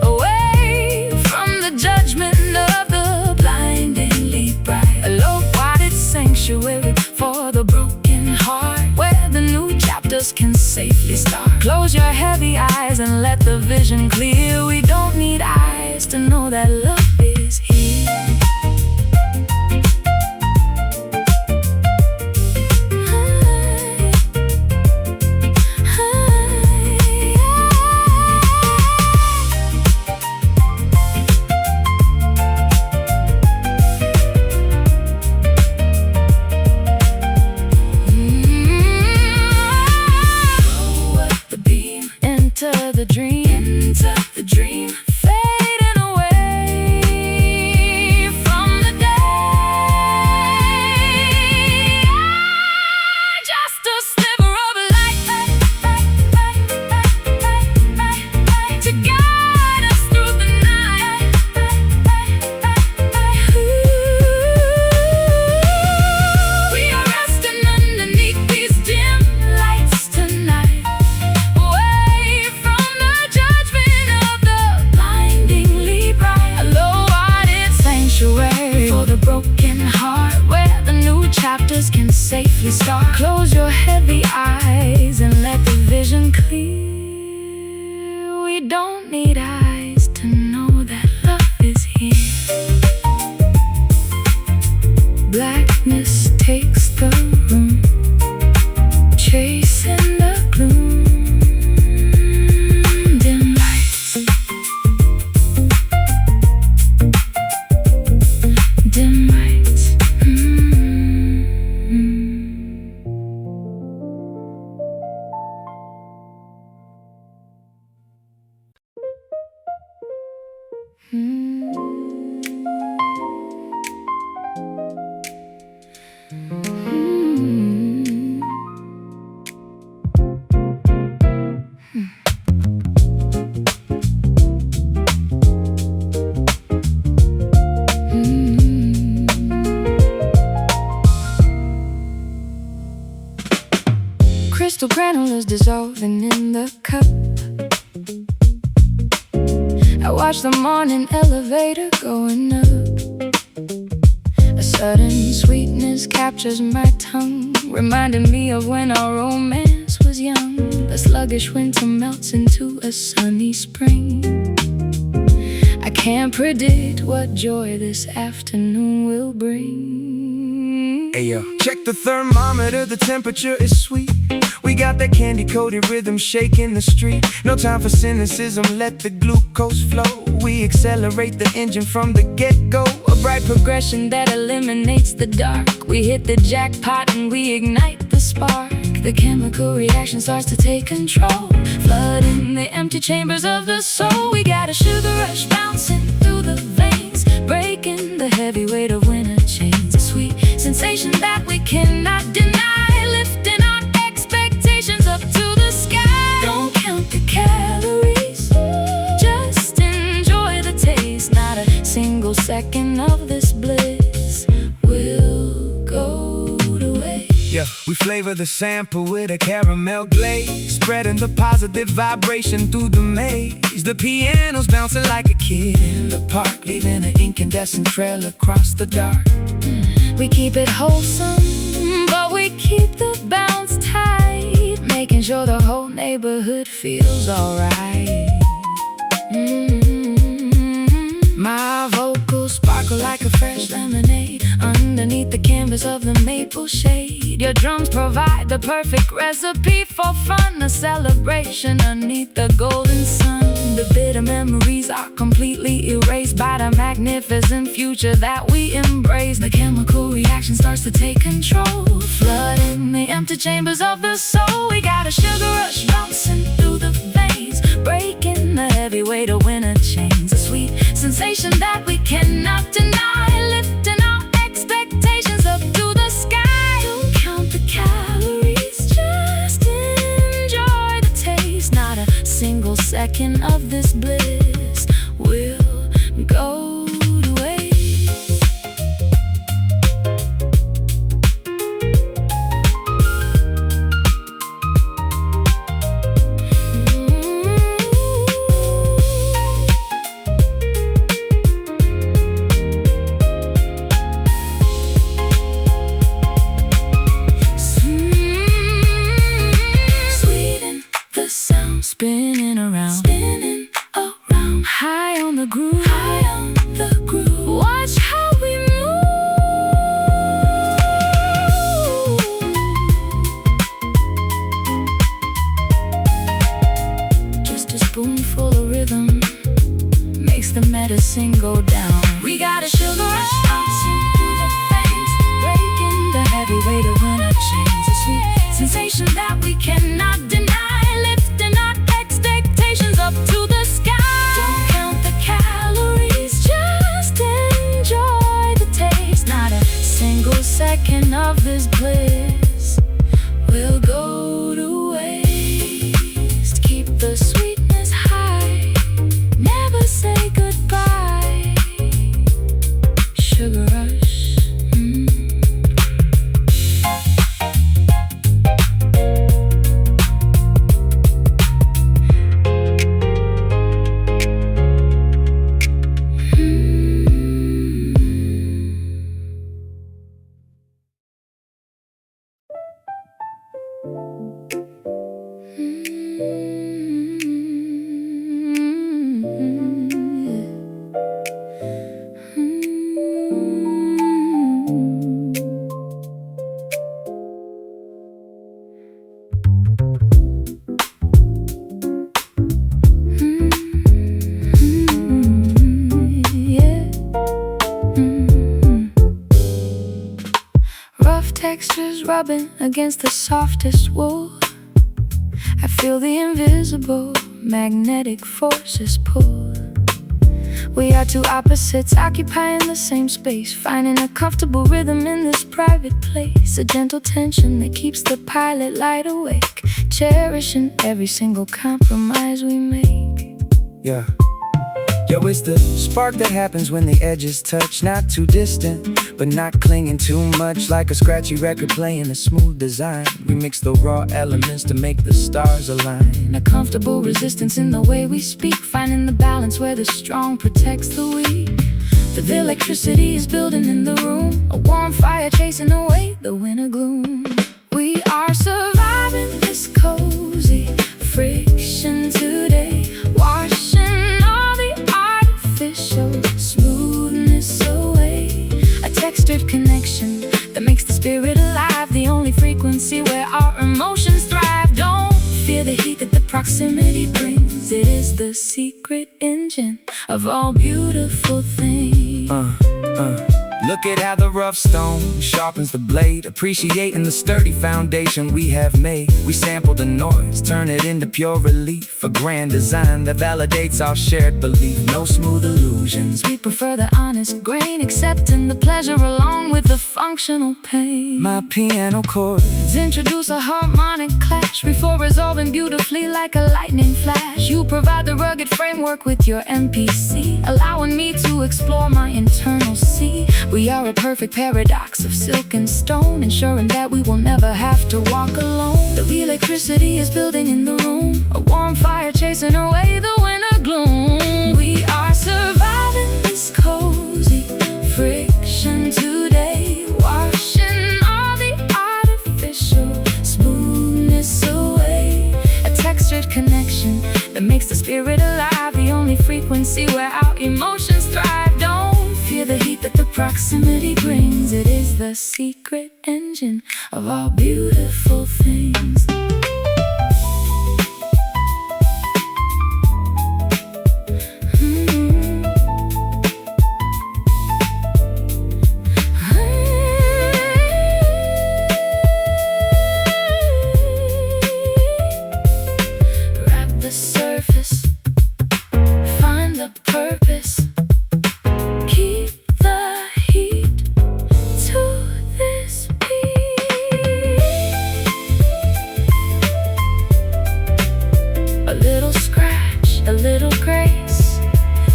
away from the judgment of the blindingly bright. A low-watted sanctuary for the broken heart, where the new chapters can safely start. Close your heavy eyes and let the vision clear. We don't need eyes to know that love is here. Into the dream, fading away from the day. Just a sliver of light to guide us through the night. We are resting underneath these dim lights tonight, away from the judgment of the blindingly bright. A low-watted sanctuary for the broken heart, where the new chapters can safely start. Close your heavy eyes and let the vision clear. We don't need eyes to know that love is here. Blackness takes the room, chasing the gloom. Dim lights, dim lights. Crystal granules dissolving in the cup. I watch the morning elevator going up. A sudden sweetness captures my tongue, reminding me of when our romance was young. The sluggish winter melts into a sunny spring. I can't predict what joy this afternoon will bring. Hey yo, check the thermometer, the temperature is sweet. We got that candy-coated rhythm shaking the street. No time for cynicism, let the glucose flow. We accelerate the engine from the get-go. A bright progression that eliminates the dark. We hit the jackpot and we ignite the spark. The chemical reaction starts to take control, flooding the empty chambers of the soul. We got a sugar rush bouncing through the veins, breaking the heavy weight of winter chains. A sweet sensation that we cannot deny, lifting our expectations up to the sky. Don't count the calories, just enjoy the taste. Not a single second of this bliss will go to waste. Yeah. We flavor the sample with a caramel glaze, spreading the positive vibration through the maze. The piano's bouncing like a kid in the park, leaving an incandescent trail across the dark. We keep it wholesome, but we keep the bounce tight, making sure the whole neighborhood feels alright. My vocals sparkle like a fresh lemonade underneath the canvas of the maple shade. Your drums provide the perfect recipe for fun, a celebration underneath the golden sun. The bitter memories are completely erased by the magnificent future that we embrace. The chemical reaction starts to take control, flooding the empty chambers of the soul. We got a sugar rush bouncing through the veins, breaking the heavy weight of winter chains. A sweet sensation that we cannot deny, lifting our expectations up to the sky. Don't count the calories, just enjoy the taste. Not a single second of this bliss will go to waste. Sweeten the sound, spinning around, high on the groove, Watch how we move. Just a spoonful of rhythm makes the medicine go down. We got a sugar rush bouncing through the veins, breaking the heavy weight of winter chains. A sweet sensation that we cannot deny, lifting our expectations up to the sky. Don't count the calories, just enjoy the taste. Not a single second of this bliss will go to waste. Keep the sweetness high, never say goodbye. Sugar rush. Textures rubbing against the softest wool. I feel the invisible magnetic forces pull. We are two opposites occupying the same space, finding a comfortable rhythm in this private place. A gentle tension that keeps the pilot light awake, cherishing every single compromise we make. Yeah. Yo, it's the spark that happens when the edges touch. Not too distant, but not clinging too much. Like a scratchy record playing a smooth design. We mix the raw elements to make the stars align. A comfortable resistance in the way we speak, finding the balance where the strong protects the weak. The electricity is building in the room, a warm fire chasing away the winter gloom. We are surviving this cozy friction today, washing all the artificial smoothness away. A textured connection that makes the spirit alive, the only frequency where our emotions thrive. Don't fear the heat that the proximity brings, it is the secret engine of all beautiful things. Look at how the rough stone sharpens the blade, appreciating the sturdy foundation we have made. We sample the noise, turn it into pure relief, a grand design that validates our shared belief. No smooth illusions, we prefer the honest grain, accepting the pleasure along with the functional pain. My piano chords introduce a harmonic clash before resolving beautifully like a lightning flash. You provide the rugged framework with your MPC, allowing me to explore my internal sea. We are a perfect paradox of silk and stone, ensuring that we will never have to walk alone. The electricity is building in the room, a warm fire chasing away the winter gloom. We are surviving this cozy friction today, washing all the artificial smoothness away. A textured connection that makes the spirit alive, the only frequency where our emotions thrive. Don't fear the heat that the proximity brings. It is the secret engine of all beautiful things.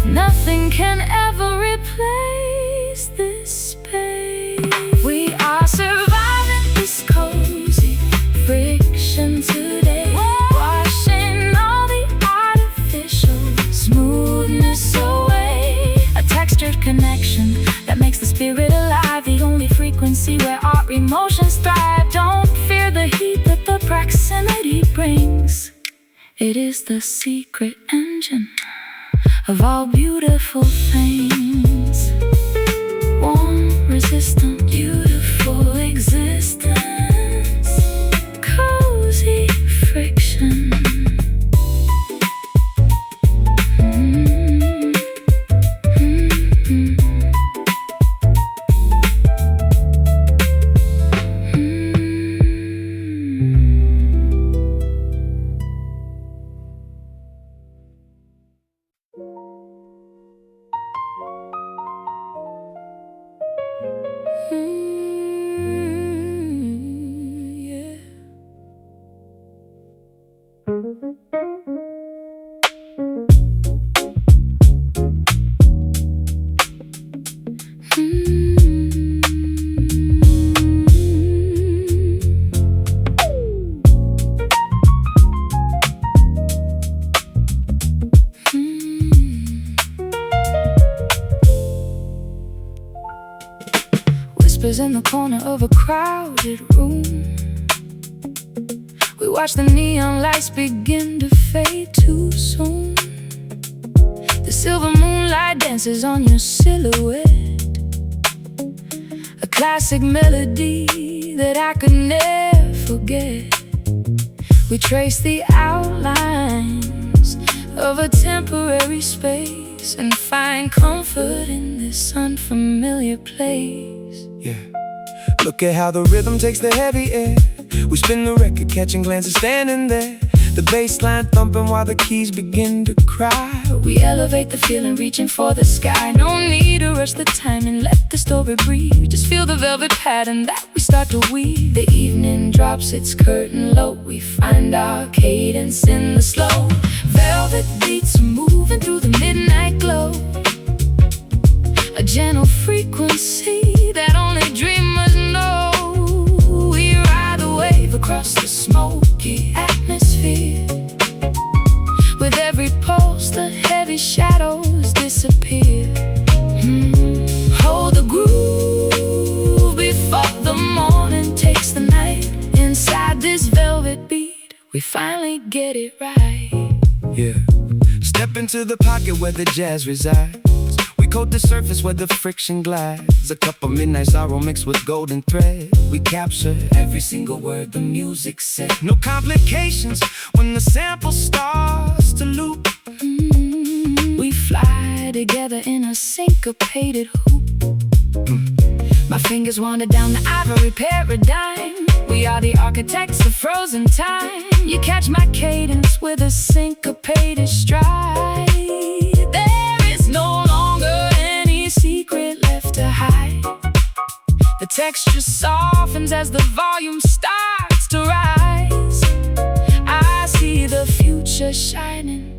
Nothing can ever replace this space. We are surviving this cozy friction today, washing all the artificial smoothness away. A textured connection that makes the spirit alive, the only frequency where our emotions thrive. Don't fear the heat that the proximity brings. It is the secret engine of all beautiful things. Warm, resistant, beautiful existence. Cozy friction. Whispers in the corner of a crowded room. We watch the neon lights begin to fade too soon. The silver moonlight dances on your silhouette, a classic melody that I could never forget. We trace the outlines of a temporary space and find comfort in this unfamiliar place. Yeah. Look at how the rhythm takes the heavy air. We spin the record, catching glances standing there, the bass line thumping while the keys begin to cry. We elevate the feeling, reaching for the sky. No need to rush the time and let the story breathe. Just feel the velvet pattern that we start to weave. The evening drops its curtain low. We find our cadence in the slow. Velvet beats moving through the midnight glow, a gentle frequency that only dreamers know. We ride the wave across the smoky atmosphere. With every pulse, the heavy shadows disappear. Hold the groove before the morning takes the night. Inside this velvet beat, we finally get it right. Yeah. Step into the pocket where the jazz resides. We coat the surface where the friction glides. A cup of midnight sorrow mixed with golden thread. We capture every single word the music said. No complications when the sample starts to loop. We fly together in a syncopated hoop. My fingers wander down the ivory paradigm. We are the architects of frozen time. You catch my cadence with a syncopated stride. There is no longer any secret left to hide. The texture softens as the volume starts to rise. I see the future shining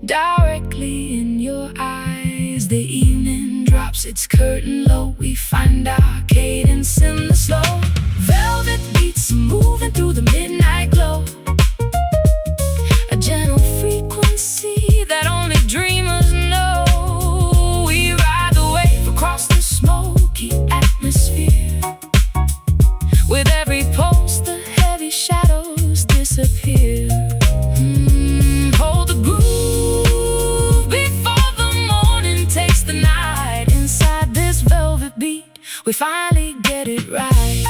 directly in your eyes. The evening drops drops its curtain low, we find our cadence in the slow. Velvet beats moving through the midnight glow, a gentle frequency that only dreamers know. We ride the wave across the smoky atmosphere. With every pulse, the heavy shadows disappear. Hold the groove before the morning takes the night. Inside this velvet beat, we finally get it right.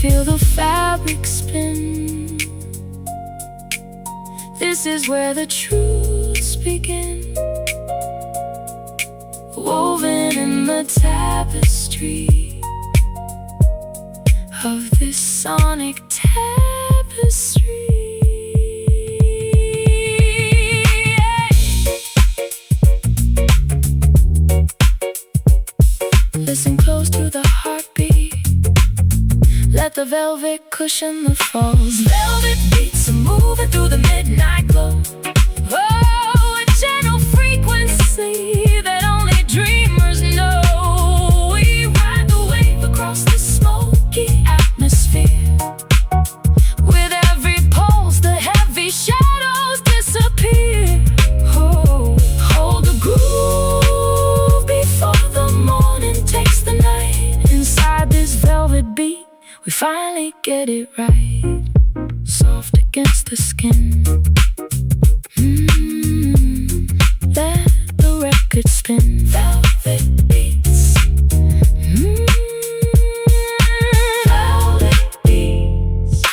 Feel the fabric spin. This is where the truths begin, woven in the tapestry of this sonic tapestry. Listen close to the heartbeat. Let the velvet cushion the falls. Velvet beats are moving through the midnight glow. Oh, a gentle frequency that only dreamers know. We ride the wave across the smoky atmosphere. With every pulse, the heavy shadows disappear. Oh, hold the groove before the morning takes the night. Inside this velvet beat, we finally get it right. Soft against the skin. Let the record spin. Velvet beats. Velvet beats.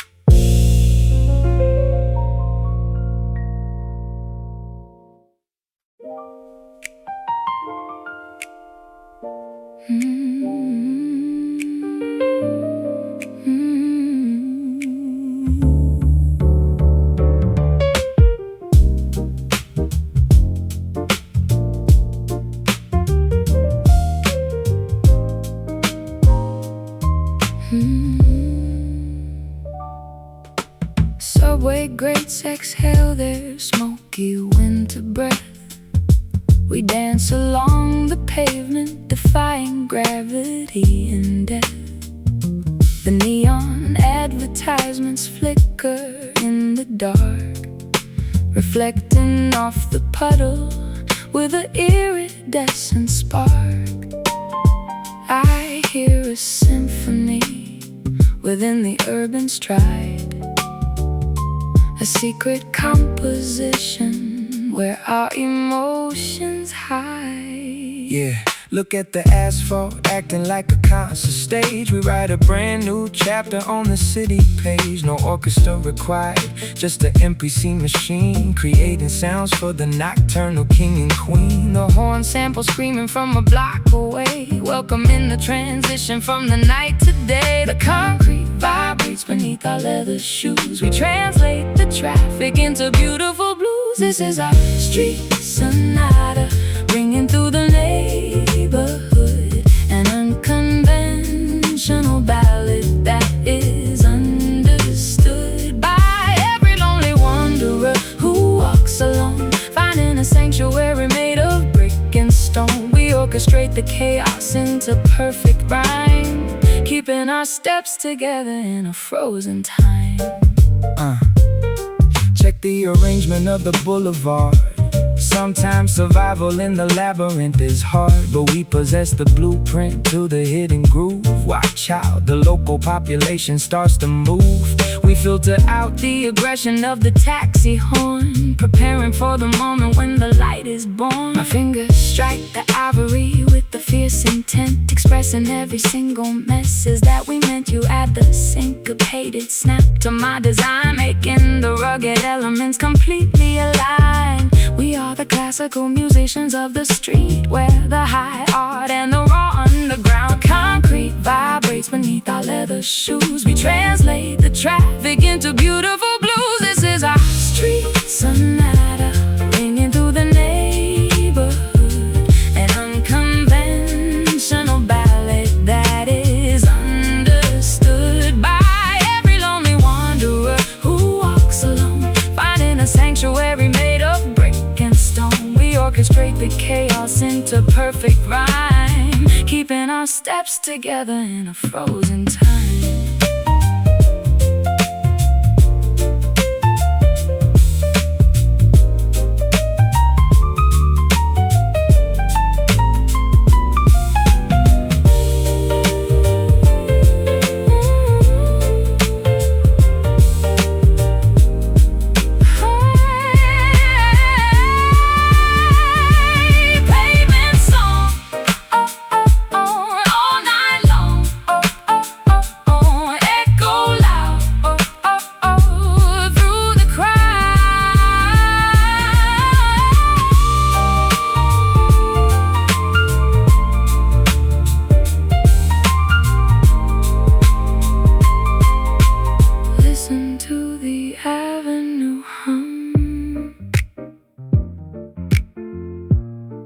Subway grates exhale their smoky winter breath. We dance along the pavement, defying gravity and death. The neon advertisements flicker in the dark, reflecting off the puddle with an iridescent spark. I hear a symphony within the urban stride, a secret composition where our emotions hide. Yeah, look at the asphalt acting like a concert stage. We write a brand new chapter on the city page. No orchestra required, just the MPC machine, creating sounds for the nocturnal king and queen. The horn sample screaming from a block away, welcoming the transition from the night to day. The concrete vibrates beneath our leather shoes. We translate the traffic into beautiful blues. This is our street sonata, ringing through the neighborhood. An unconventional ballad that is understood by every lonely wanderer who walks alone, finding a sanctuary made of brick and stone. We orchestrate the chaos into perfect rhyme, keeping our steps together in a frozen time. Check the arrangement of the boulevard. Sometimes survival in the labyrinth is hard, but we possess the blueprint to the hidden groove. Watch out, the local population starts to move. We filter out the aggression of the taxi horn, preparing for the moment when the light is born. My fingers strike the ivory with the fierce intent, expressing every single message that we meant. You add the syncopated snap to my design, making the rugged elements completely aligned. We are the classical musicians of the street, where the high art and the raw underground concrete vibrates beneath our leather shoes. We translate the traffic into beautiful blues. This is our street sonata, the chaos into perfect rhyme, keeping our steps together in a frozen time.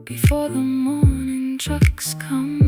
Before the morning trucks come,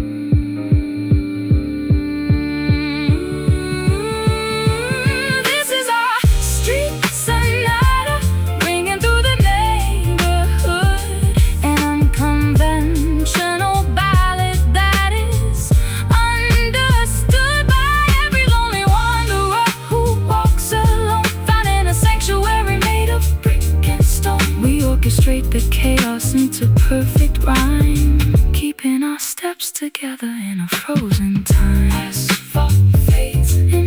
this is our street sonata, ringing through the neighborhood. An unconventional ballad that is understood by every lonely wanderer who walks alone, finding a sanctuary made of brick and stone. We orchestrate the chaos into perfect rhyme, keeping our steps together in a frozen time. Asphalt fades into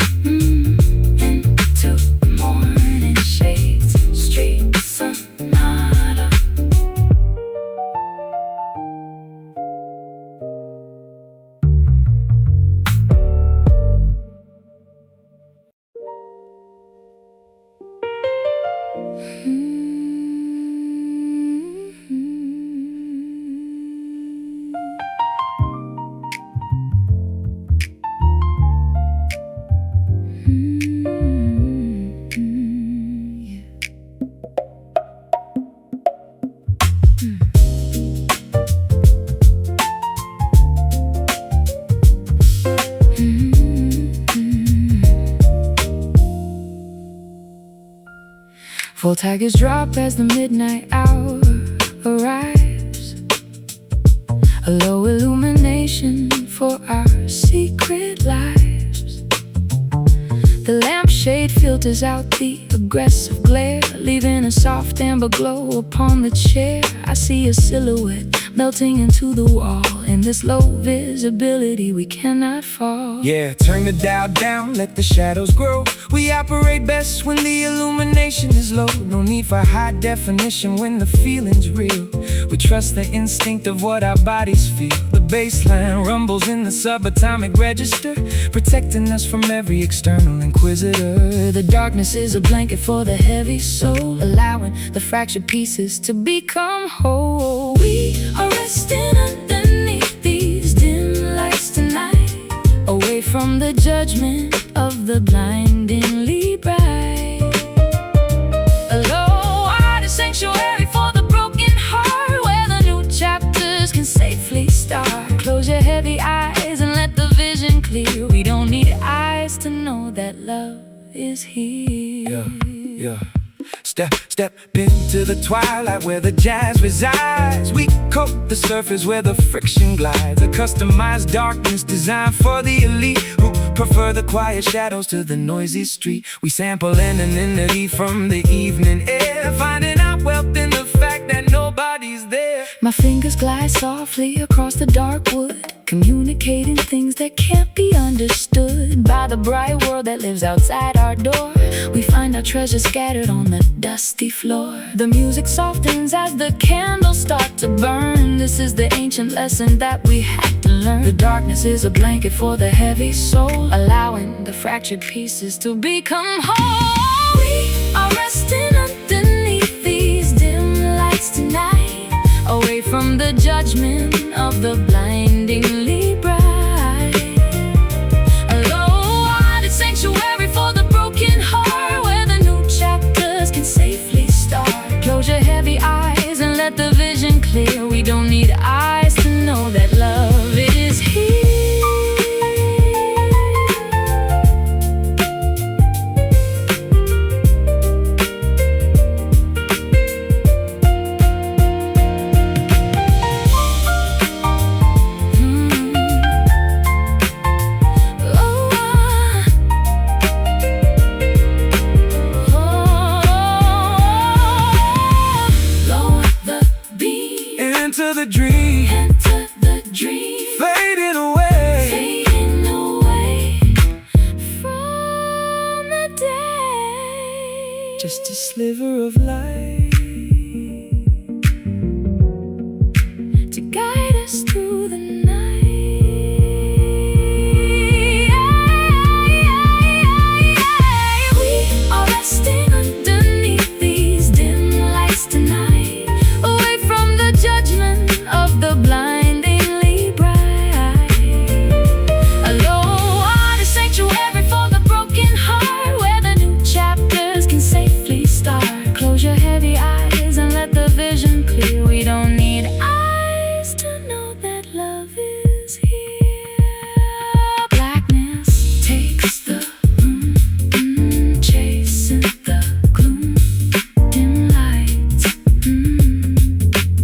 morning shades. Street sonata. Full tigers drop as the midnight hour arrives, a low illumination for our secret lives. The lampshade filters out the aggressive glare, leaving a soft amber glow upon the chair. I see a silhouette melting into the wall. In this low visibility we cannot fall. Yeah, turn the dial down, let the shadows grow. We operate best when the illumination is low. No need for high definition when the feeling's real. We trust the instinct of what our bodies feel. The baseline rumbles in the subatomic register, protecting us from every external inquisitor. The darkness is a blanket for the heavy soul, allowing the fractured pieces to become whole. We are resting underneath these dim lights tonight, away from the judgment of the blindingly bright. A low-art sanctuary for the broken heart, where the new chapters can safely start. Close your heavy eyes and let the vision clear. We don't need eyes to know that love is here. Yeah. Step into the twilight where the jazz resides. We coat the surface where the friction glides. A customized darkness designed for the elite who prefer the quiet shadows to the noisy street. We sample anonymity from the evening air, finding our wealth in the fact that nobody's there. My fingers glide softly across the dark wood, communicating things that can't be understood by the bright world that lives outside our door. We find our treasures scattered on the dusty floor. The music softens as the candles start to burn. This is the ancient lesson that we had to learn. The darkness is a blanket for the heavy soul, allowing the fractured pieces to become whole. We are resting underneath these dim lights tonight, away from the judgment of the blindingly bright. A low-art sanctuary for the broken heart, where the new chapters can safely start. Close your heavy eyes and let the vision clear. We don't need eyes to know that love is here. just a sliver of light to guide us through the night. We are resting underneath these dim lights tonight, away from the judgment of the blindingly bright. A low art, a sanctuary for the broken heart, where the new chapters can safely start. Close your heavy eyes and let the vision clear. We don't need eyes to know that love is here. Blackness takes the room, chasing the gloom. Dim lights,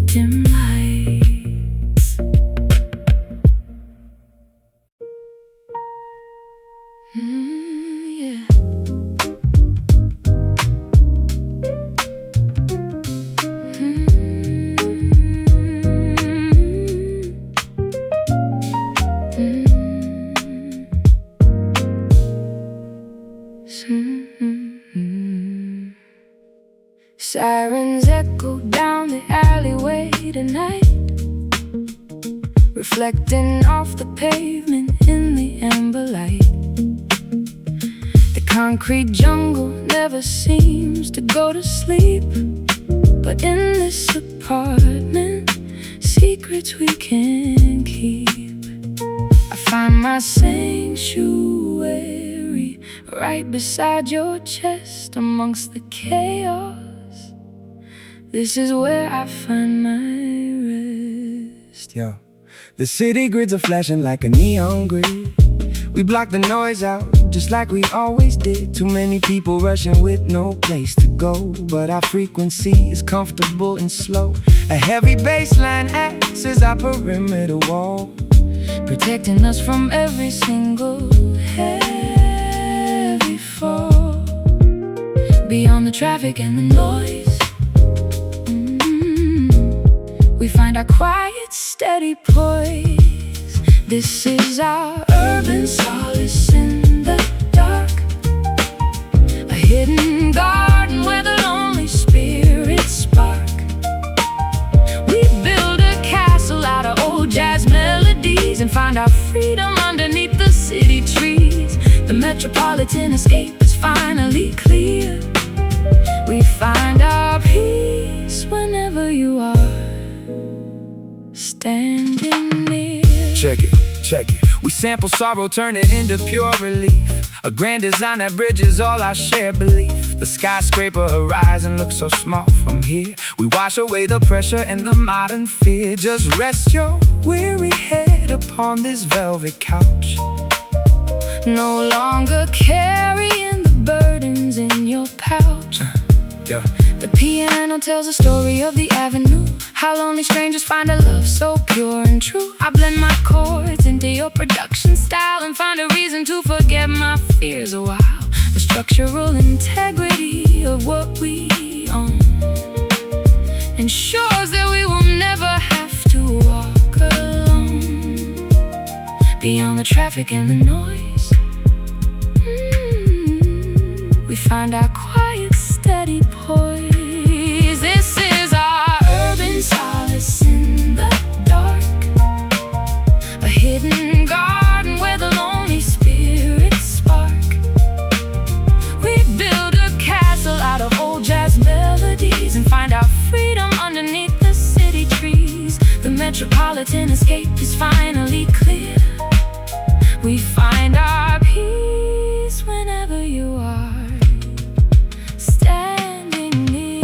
dim lights. Yeah. Sirens echo down the alleyway tonight, reflecting off the pavement in the amber light. The concrete jungle never seems to go to sleep, but in this apartment, secrets we can keep. I find my sanctuary right beside your chest, amongst the chaos. This is where I find my rest. Yo, the city grids are flashing like a neon grid. We block the noise out just like we always did. Too many people rushing with no place to go, but our frequency is comfortable and slow. A heavy bass line acts as our perimeter wall, protecting us from every single heavy fall. Beyond the traffic and the noise, we find our quiet, steady poise. This is our urban solace in the dark, a hidden garden where the lonely spirits spark. We build a castle out of old jazz melodies and find our freedom underneath the city trees. The metropolitan escape is finally clear. We find our peace whenever you are standing near. Check it, check it. We sample sorrow, turn it into pure relief. A grand design that bridges all our shared belief. The skyscraper horizon looks so small from here. We wash away the pressure and the modern fear. Just rest your weary head upon this velvet couch, no longer carrying the burdens in your pouch. Yeah. The piano tells a story of the avenue, how lonely strangers find a love so pure and true. I blend my chords into your production style and find a reason to forget my fears a while. The structural integrity of what we own ensures that we will never have to walk alone. Beyond the traffic and the noise, we find our quiet, steady poise. This is our urban solace in the dark, a hidden garden where the lonely spirits spark. We build a castle out of old jazz melodies and find our freedom underneath the city trees. The metropolitan escape is finally clear. We find our peace whenever you are standing near.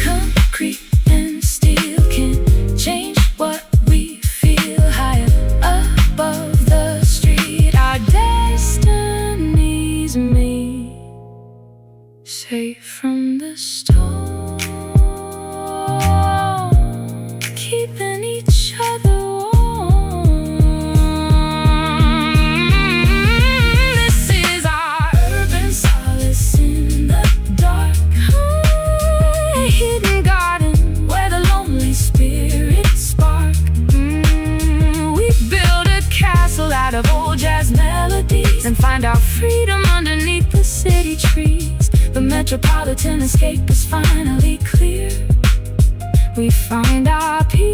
Concrete and steel can change what we feel. Higher above the street, our destiny's made, safe from the storm, keeping each other warm. This is our urban solace in the dark, a hidden garden where the lonely spirit metropolitan escape is finally clear. We find our peace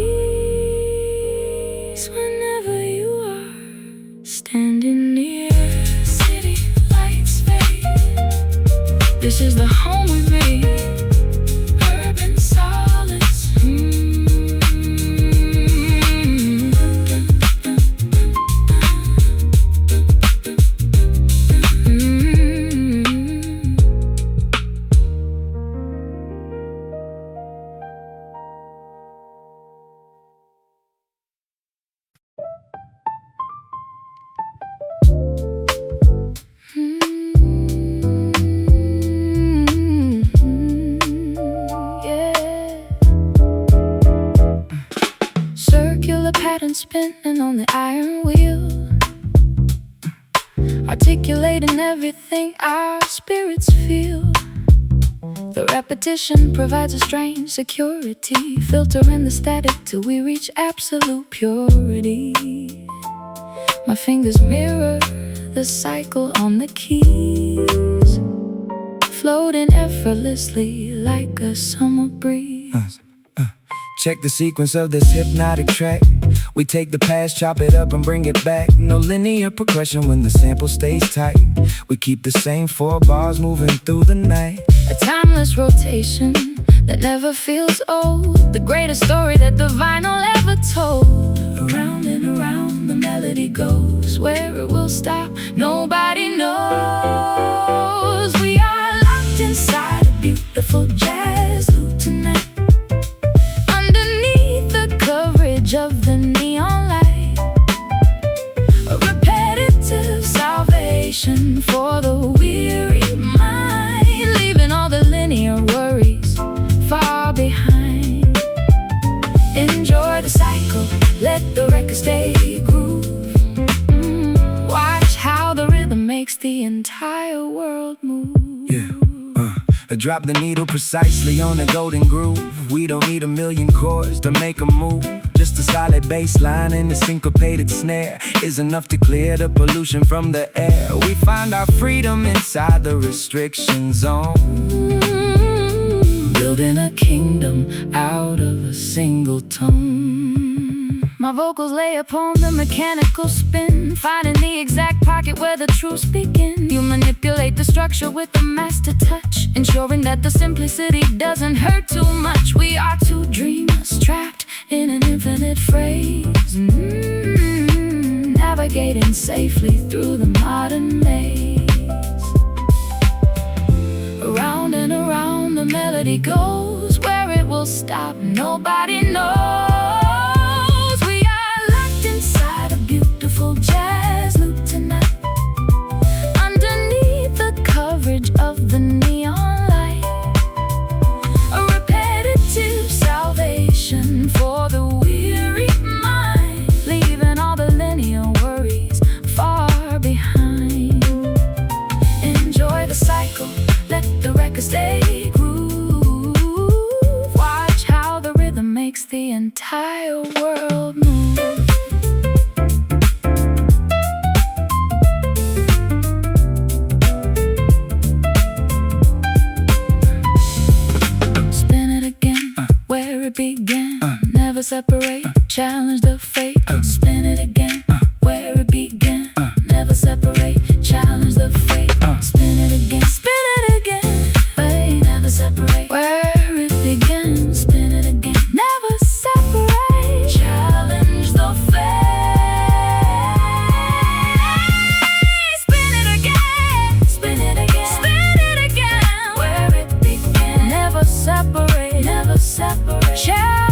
whenever you are standing near. City lights fade. This is the home we made. Urban solace. Circular pattern spinning on the iron wheel, articulating everything our spirits feel. The repetition provides a strange security, filtering the static till we reach absolute purity. My fingers mirror the cycle on the keys, floating effortlessly like a summer breeze. Check the sequence of this hypnotic track. We take the past, chop it up and bring it back. No linear progression when the sample stays tight. We keep the same 4 bars moving through the night. A timeless rotation that never feels old, the greatest story that the vinyl ever told. Around and around the melody goes, where it will stop nobody knows. We are locked inside a beautiful jazz loop tonight, underneath the coverage of the neon light. A repetitive salvation for the weary mind, leaving all the linear worries far behind. Enjoy the cycle, let the record stay groove. Watch how the rhythm makes the entire world move. Yeah, drop the needle precisely on a golden groove. We don't need a million chords to make a move. Just a solid bass line and a syncopated snare is enough to clear the pollution from the air. We find our freedom inside the restriction zone, building a kingdom out of a single tone. My vocals lay upon the mechanical spin, finding the exact pocket where the truths begin. You manipulate the structure with a master touch, ensuring that the simplicity doesn't hurt too much. We are two dreamers trapped in an infinite phrase, navigating safely through the modern maze. Around and around the melody goes, where it will stop nobody knows. We are locked inside a beautiful jazz loop tonight, underneath the coverage of the neon light. A repetitive salvation for the weary mind, leaving all the linear worries far behind. Enjoy the cycle, let the record stay groove. Watch how the rhythm makes the entire world move. Spin it again, where it began. Never separate, challenge the fate. Spin it again, where it began. Never separate, challenge the fate. Spin it again, wait, never separate, where it began. Spin it again, never separate, challenge the fate. Spin it again, spin it again, spin it again, where it began. Never separate, never separate, challenge